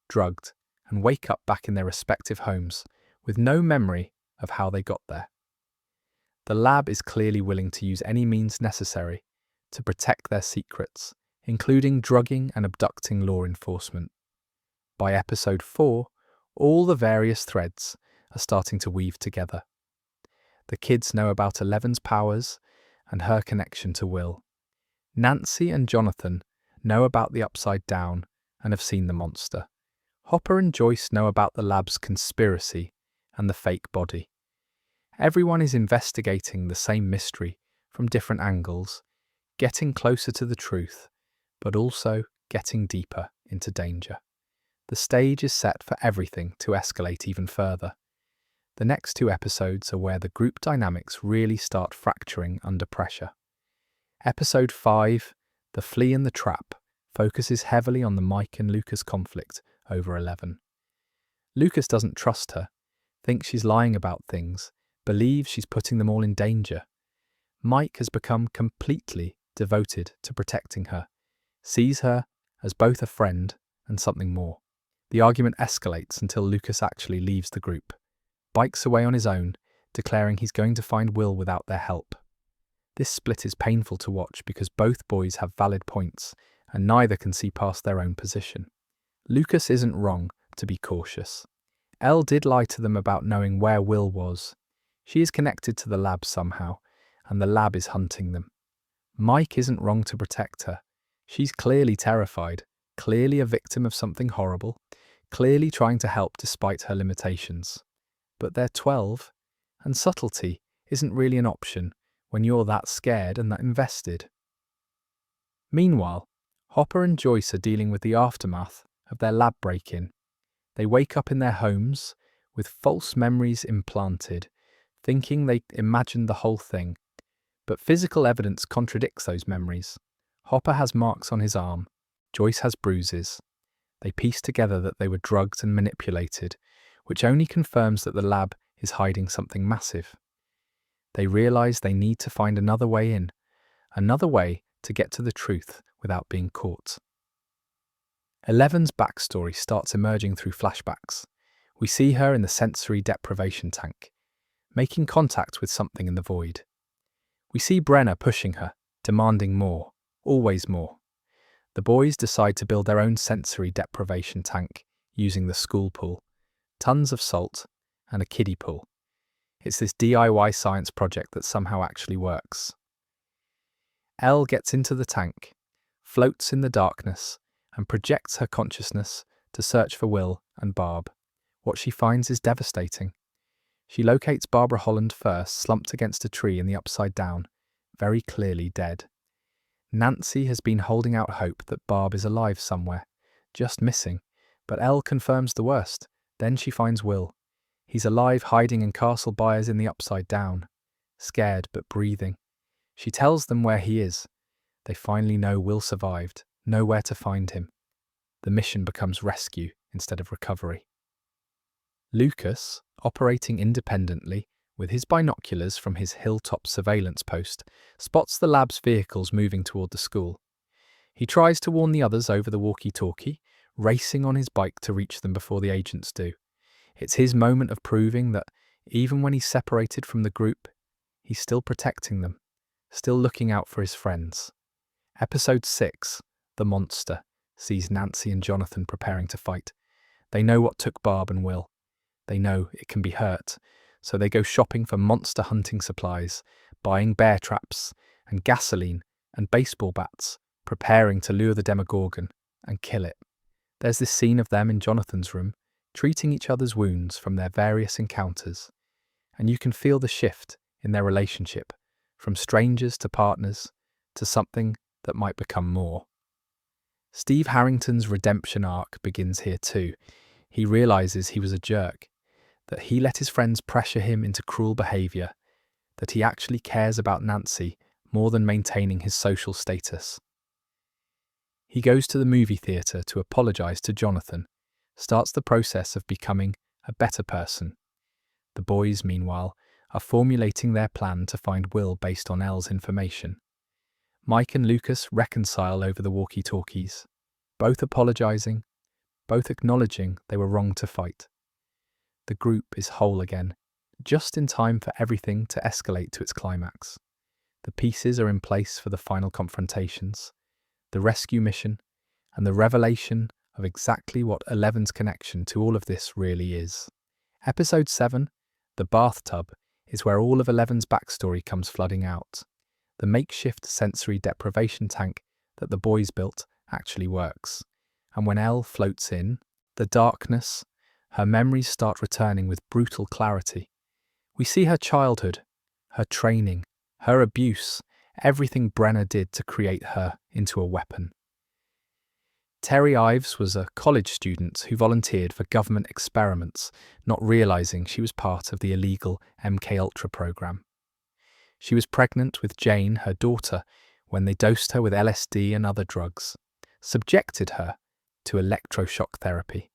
drugged, and wake up back in their respective homes, with no memory of how they got there. The lab is clearly willing to use any means necessary to protect their secrets, including drugging and abducting law enforcement. By episode 4, all the various threads are starting to weave together. The kids know about Eleven's powers and her connection to Will. Nancy and Jonathan know about the Upside Down and have seen the monster. Hopper and Joyce know about the lab's conspiracy and the fake body. Everyone is investigating the same mystery from different angles, getting closer to the truth, but also getting deeper into danger. The stage is set for everything to escalate even further. The next 2 episodes are where the group dynamics really start fracturing under pressure. Episode 5, The Flea and the Trap, focuses heavily on the Mike and Lucas conflict over Eleven. Lucas doesn't trust her, thinks she's lying about things, believes she's putting them all in danger. Mike has become completely devoted to protecting her, sees her as both a friend and something more. The argument escalates until Lucas actually leaves the group, bikes away on his own, declaring he's going to find Will without their help. This split is painful to watch because both boys have valid points and neither can see past their own position. Lucas isn't wrong to be cautious. Elle did lie to them about knowing where Will was. She is connected to the lab somehow, and the lab is hunting them. Mike isn't wrong to protect her. She's clearly terrified, clearly a victim of something horrible, clearly trying to help despite her limitations. But they're 12, and subtlety isn't really an option when you're that scared and that invested. Meanwhile, Hopper and Joyce are dealing with the aftermath of their lab break-in. They wake up in their homes with false memories implanted, thinking they imagined the whole thing. But physical evidence contradicts those memories. Hopper has marks on his arm. Joyce has bruises. They piece together that they were drugged and manipulated, which only confirms that the lab is hiding something massive. They realize they need to find another way in, another way to get to the truth without being caught. Eleven's backstory starts emerging through flashbacks. We see her in the sensory deprivation tank, making contact with something in the void. We see Brenner pushing her, demanding more, always more. The boys decide to build their own sensory deprivation tank using the school pool, tons of salt, and a kiddie pool. It's this DIY science project that somehow actually works. Elle gets into the tank, floats in the darkness, and projects her consciousness to search for Will and Barb. What she finds is devastating. She locates Barbara Holland first, slumped against a tree in the upside down, very clearly dead. Nancy has been holding out hope that Barb is alive somewhere, just missing, but Elle confirms the worst. Then she finds Will. He's alive, hiding in Castle Byers in the upside down, scared but breathing. She tells them where he is. They finally know Will survived, know where to find him. The mission becomes rescue instead of recovery. Lucas, operating independently with his binoculars from his hilltop surveillance post, spots the lab's vehicles moving toward the school. He tries to warn the others over the walkie-talkie, racing on his bike to reach them before the agents do. It's his moment of proving that, even when he's separated from the group, he's still protecting them, still looking out for his friends. Episode 6, The Monster, sees Nancy and Jonathan preparing to fight. They know what took Barb and Will. They know it can be hurt, so they go shopping for monster hunting supplies, buying bear traps and gasoline and baseball bats, preparing to lure the Demogorgon and kill it. There's this scene of them in Jonathan's room, treating each other's wounds from their various encounters, and you can feel the shift in their relationship, from strangers to partners, to something that might become more. Steve Harrington's redemption arc begins here too. He realizes he was a jerk, that he let his friends pressure him into cruel behavior, that he actually cares about Nancy more than maintaining his social status. He goes to the movie theater to apologize to Jonathan, starts the process of becoming a better person. The boys, meanwhile, are formulating their plan to find Will based on Elle's information. Mike and Lucas reconcile over the walkie-talkies, both apologizing, both acknowledging they were wrong to fight. The group is whole again, just in time for everything to escalate to its climax. The pieces are in place for the final confrontations, the rescue mission, and the revelation of exactly what Eleven's connection to all of this really is. Episode 7, The Bathtub, is where all of Eleven's backstory comes flooding out. The makeshift sensory deprivation tank that the boys built actually works. And when Elle floats in, the darkness, her memories start returning with brutal clarity. We see her childhood, her training, her abuse, everything Brenner did to create her into a weapon. Terry Ives was a college student who volunteered for government experiments, not realizing she was part of the illegal MKUltra program. She was pregnant with Jane, her daughter, when they dosed her with LSD and other drugs, subjected her to electroshock therapy,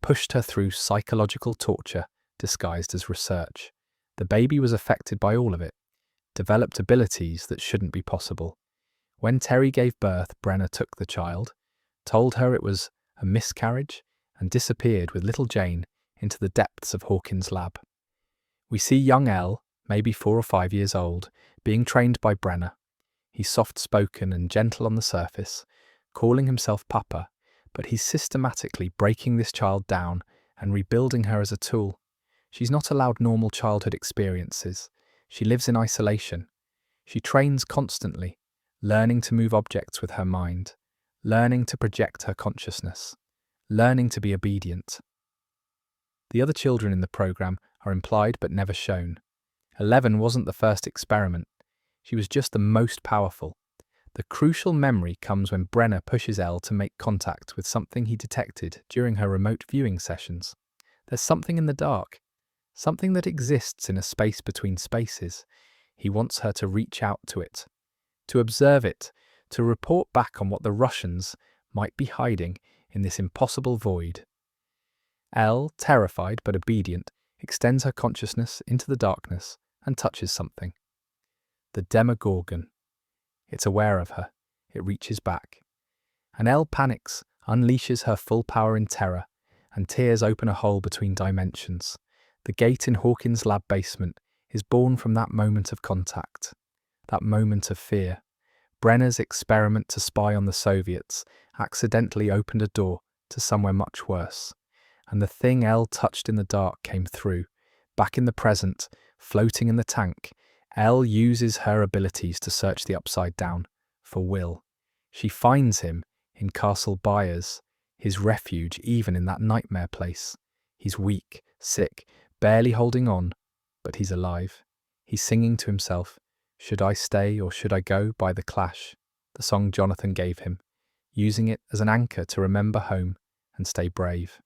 pushed her through psychological torture disguised as research. The baby was affected by all of it, developed abilities that shouldn't be possible. When Terry gave birth, Brenna took the child, told her it was a miscarriage, and disappeared with little Jane into the depths of Hawkins' lab. We see young Elle, maybe 4 or 5 years old, being trained by Brenna. He's soft-spoken and gentle on the surface, calling himself Papa, but he's systematically breaking this child down and rebuilding her as a tool. She's not allowed normal childhood experiences. She lives in isolation. She trains constantly, learning to move objects with her mind, learning to project her consciousness, learning to be obedient. The other children in the program are implied but never shown. 11 wasn't the first experiment. She was just the most powerful. The crucial memory comes when Brenna pushes Elle to make contact with something he detected during her remote viewing sessions. There's something in the dark, something that exists in a space between spaces. He wants her to reach out to it, to observe it, to report back on what the Russians might be hiding in this impossible void. Elle, terrified but obedient, extends her consciousness into the darkness and touches something. The Demogorgon. It's aware of her. It reaches back. And Elle panics, unleashes her full power in terror, and tears open a hole between dimensions. The gate in Hawkins' lab basement is born from that moment of contact, that moment of fear. Brenner's experiment to spy on the Soviets accidentally opened a door to somewhere much worse. And the thing Elle touched in the dark came through. Back in the present, floating in the tank, Elle uses her abilities to search the Upside Down for Will. She finds him in Castle Byers, his refuge even in that nightmare place. He's weak, sick, barely holding on, but he's alive. He's singing to himself, "Should I Stay or Should I Go" by The Clash, the song Jonathan gave him, using it as an anchor to remember home and stay brave.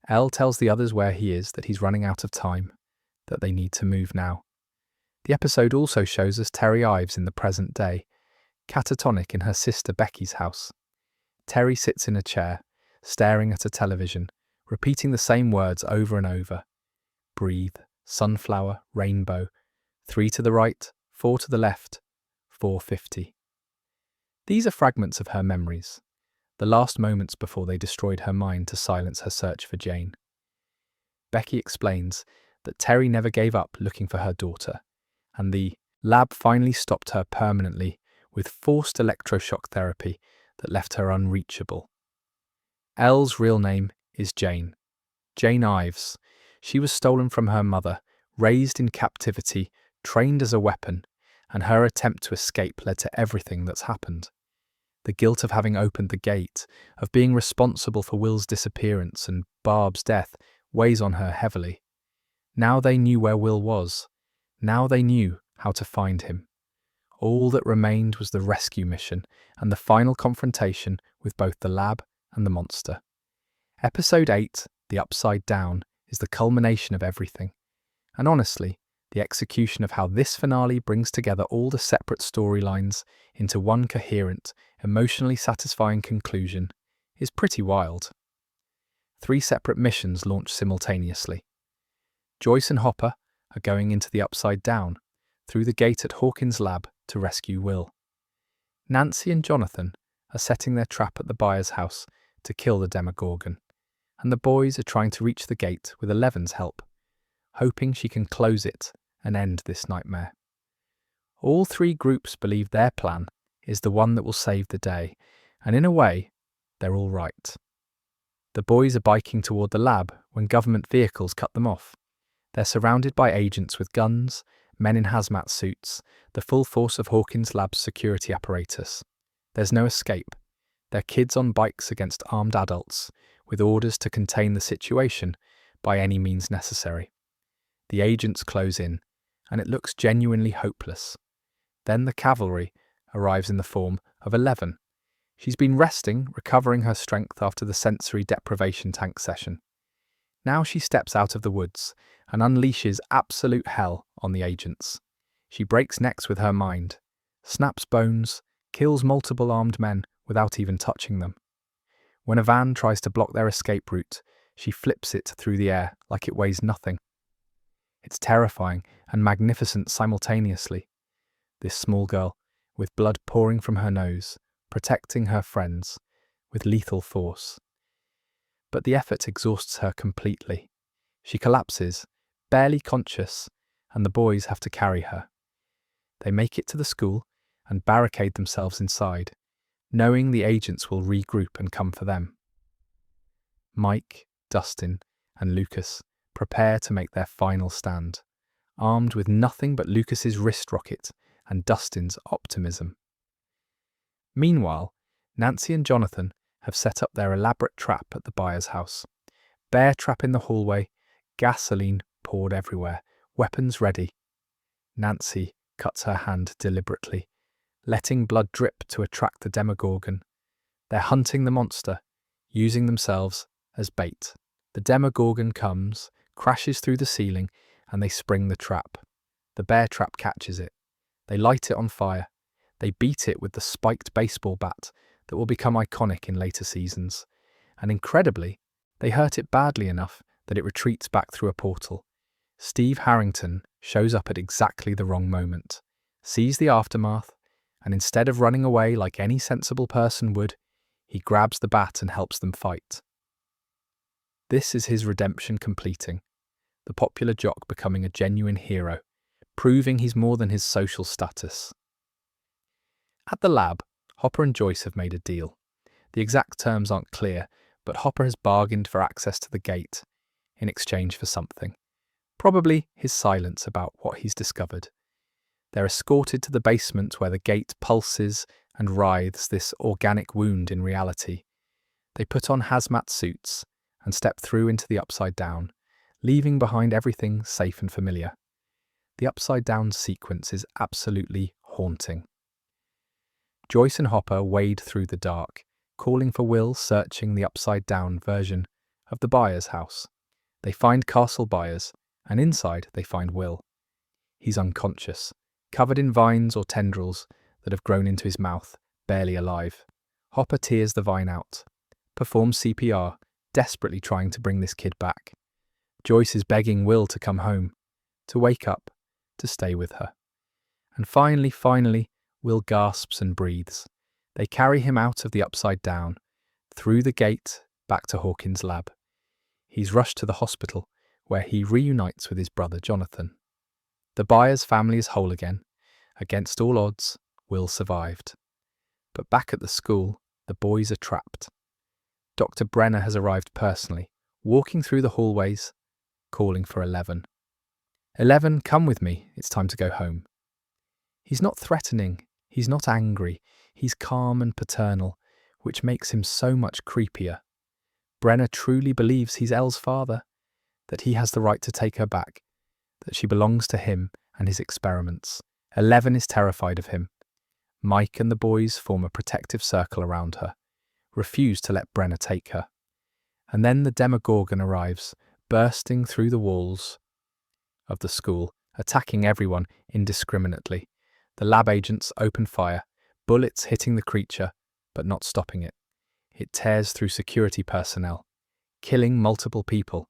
Elle tells the others where he is, that he's running out of time, that they need to move now. The episode also shows us Terry Ives in the present day, catatonic in her sister Becky's house. Terry sits in a chair, staring at a television, repeating the same words over and over. Breathe, sunflower, rainbow, 3 to the right, 4 to the left, 450. These are fragments of her memories, the last moments before they destroyed her mind to silence her search for Jane. Becky explains that Terry never gave up looking for her daughter, and the lab finally stopped her permanently with forced electroshock therapy that left her unreachable. Elle's real name is Jane. Jane Ives. She was stolen from her mother, raised in captivity, trained as a weapon, and her attempt to escape led to everything that's happened. The guilt of having opened the gate, of being responsible for Will's disappearance and Barb's death, weighs on her heavily. Now they knew where Will was. Now they knew how to find him. All that remained was the rescue mission and the final confrontation with both the lab and the monster. Episode 8, The Upside Down, is the culmination of everything. And honestly, the execution of how this finale brings together all the separate storylines into one coherent, emotionally satisfying conclusion is pretty wild. 3 separate missions launch simultaneously. Joyce and Hopper are going into the Upside Down, through the gate at Hawkins' lab to rescue Will. Nancy and Jonathan are setting their trap at the Byers' house to kill the Demogorgon, and the boys are trying to reach the gate with Eleven's help, hoping she can close it and end this nightmare. All 3 groups believe their plan is the one that will save the day, and in a way, they're all right. The boys are biking toward the lab when government vehicles cut them off. They're surrounded by agents with guns, men in hazmat suits, the full force of Hawkins' lab's security apparatus. There's no escape. They're kids on bikes against armed adults, with orders to contain the situation by any means necessary. The agents close in, and it looks genuinely hopeless. Then the cavalry arrives in the form of 11. She's been resting, recovering her strength after the sensory deprivation tank session. Now she steps out of the woods and unleashes absolute hell on the agents. She breaks necks with her mind, snaps bones, kills multiple armed men without even touching them. When a van tries to block their escape route, she flips it through the air like it weighs nothing. It's terrifying and magnificent simultaneously. this small girl, with blood pouring from her nose, protecting her friends with lethal force. But the effort exhausts her completely. She collapses, barely conscious, and the boys have to carry her. They make it to the school and barricade themselves inside, knowing the agents will regroup and come for them. Mike, Dustin, and Lucas prepare to make their final stand, armed with nothing but Lucas's wrist rocket and Dustin's optimism. Meanwhile, Nancy and Jonathan have set up their elaborate trap at the buyer's house. Bear trap in the hallway, gasoline poured everywhere, weapons ready. Nancy cuts her hand deliberately, letting blood drip to attract the Demogorgon. They're hunting the monster, using themselves as bait. The Demogorgon comes, crashes through the ceiling, and they spring the trap. The bear trap catches it. They light it on fire. They beat it with the spiked baseball bat that will become iconic in later seasons. And incredibly, they hurt it badly enough that it retreats back through a portal. Steve Harrington shows up at exactly the wrong moment, sees the aftermath, and instead of running away like any sensible person would, he grabs the bat and helps them fight. This is his redemption completing, the popular jock becoming a genuine hero, proving he's more than his social status. At the lab, Hopper and Joyce have made a deal. The exact terms aren't clear, but Hopper has bargained for access to the gate in exchange for something. Probably his silence about what he's discovered. They're escorted to the basement where the gate pulses and writhes this organic wound in reality. They put on hazmat suits and step through into the Upside Down, leaving behind everything safe and familiar. The Upside Down sequence is absolutely haunting. Joyce and Hopper wade through the dark, calling for Will, searching the Upside Down version of the Byers' house. They find Castle Byers, and inside they find Will. He's unconscious, covered in vines or tendrils that have grown into his mouth, barely alive. Hopper tears the vine out, performs CPR, desperately trying to bring this kid back. Joyce is begging Will to come home, to wake up, to stay with her. And finally, Will gasps and breathes. They carry him out of the Upside Down, through the gate, back to Hawkins' lab. He's rushed to the hospital, where he reunites with his brother Jonathan. The Byers family is whole again. Against all odds, Will survived. But back at the school, the boys are trapped. Dr. Brenner has arrived personally, walking through the hallways, calling for 11. 11, come with me, it's time to go home. He's not threatening, he's not angry, he's calm and paternal, which makes him so much creepier. Brenner truly believes he's Elle's father, that he has the right to take her back, that she belongs to him and his experiments. 11 is terrified of him. Mike and the boys form a protective circle around her, refuse to let Brenner take her. And then the Demogorgon arrives, bursting through the walls of the school, attacking everyone indiscriminately. The lab agents open fire, bullets hitting the creature, but not stopping it. It tears through security personnel, killing multiple people.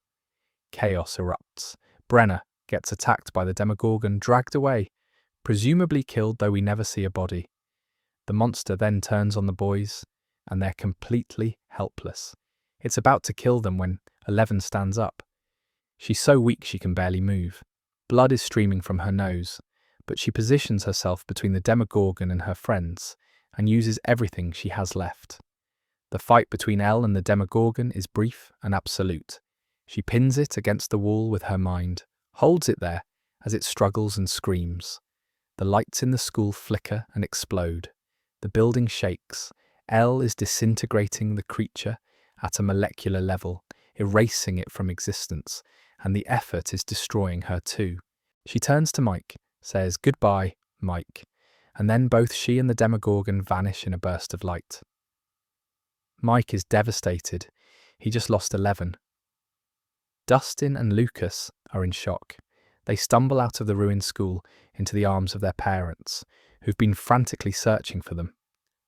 Chaos erupts. Brenner gets attacked by the Demogorgon, dragged away, presumably killed, though we never see a body. The monster then turns on the boys, and they're completely helpless. It's about to kill them when 11 stands up. She's so weak she can barely move. Blood is streaming from her nose, but she positions herself between the Demogorgon and her friends, and uses everything she has left. The fight between Elle and the Demogorgon is brief and absolute. She pins it against the wall with her mind, holds it there as it struggles and screams. The lights in the school flicker and explode. The building shakes. Elle is disintegrating the creature at a molecular level, erasing it from existence, and the effort is destroying her too. She turns to Mike, says, "Goodbye, Mike," and then both she and the Demogorgon vanish in a burst of light. Mike is devastated. He just lost 11. Dustin and Lucas are in shock. They stumble out of the ruined school into the arms of their parents, who've been frantically searching for them.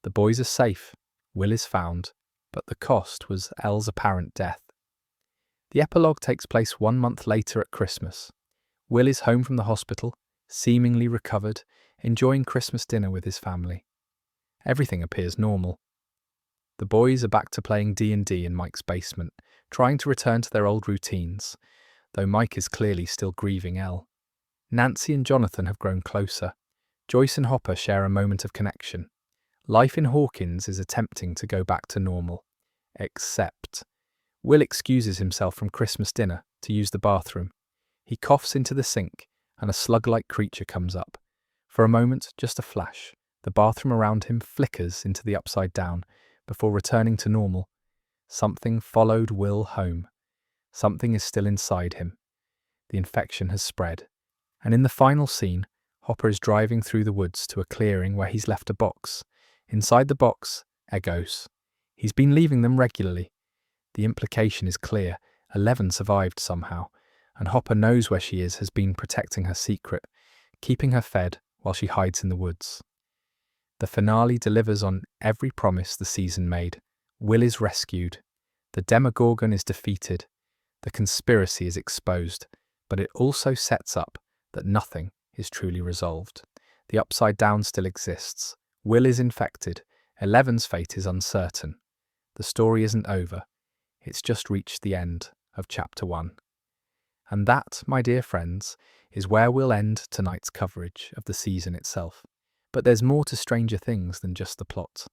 The boys are safe, Will is found, but the cost was Elle's apparent death. The epilogue takes place 1 month later at Christmas. Will is home from the hospital, seemingly recovered, enjoying Christmas dinner with his family. Everything appears normal. The boys are back to playing D&D in Mike's basement, trying to return to their old routines, though Mike is clearly still grieving Elle. Nancy and Jonathan have grown closer. Joyce and Hopper share a moment of connection. Life in Hawkins is attempting to go back to normal. Except Will excuses himself from Christmas dinner to use the bathroom. He coughs into the sink, and a slug-like creature comes up. For a moment, just a flash, the bathroom around him flickers into the upside down, before returning to normal. Something followed Will home. Something is still inside him. The infection has spread. And in the final scene, Hopper is driving through the woods to a clearing where he's left a box. Inside the box, Egos. He's been leaving them regularly. The implication is clear. 11 survived somehow, and Hopper knows where she has been protecting her secret, keeping her fed while she hides in the woods. The finale delivers on every promise the season made. Will is rescued. The Demogorgon is defeated. The conspiracy is exposed, but it also sets up that nothing is truly resolved. The Upside Down still exists. Will is infected. 11's fate is uncertain. The story isn't over. It's just reached the end of Chapter 1. And that, my dear friends, is where we'll end tonight's coverage of the season itself. But there's more to Stranger Things than just the plot.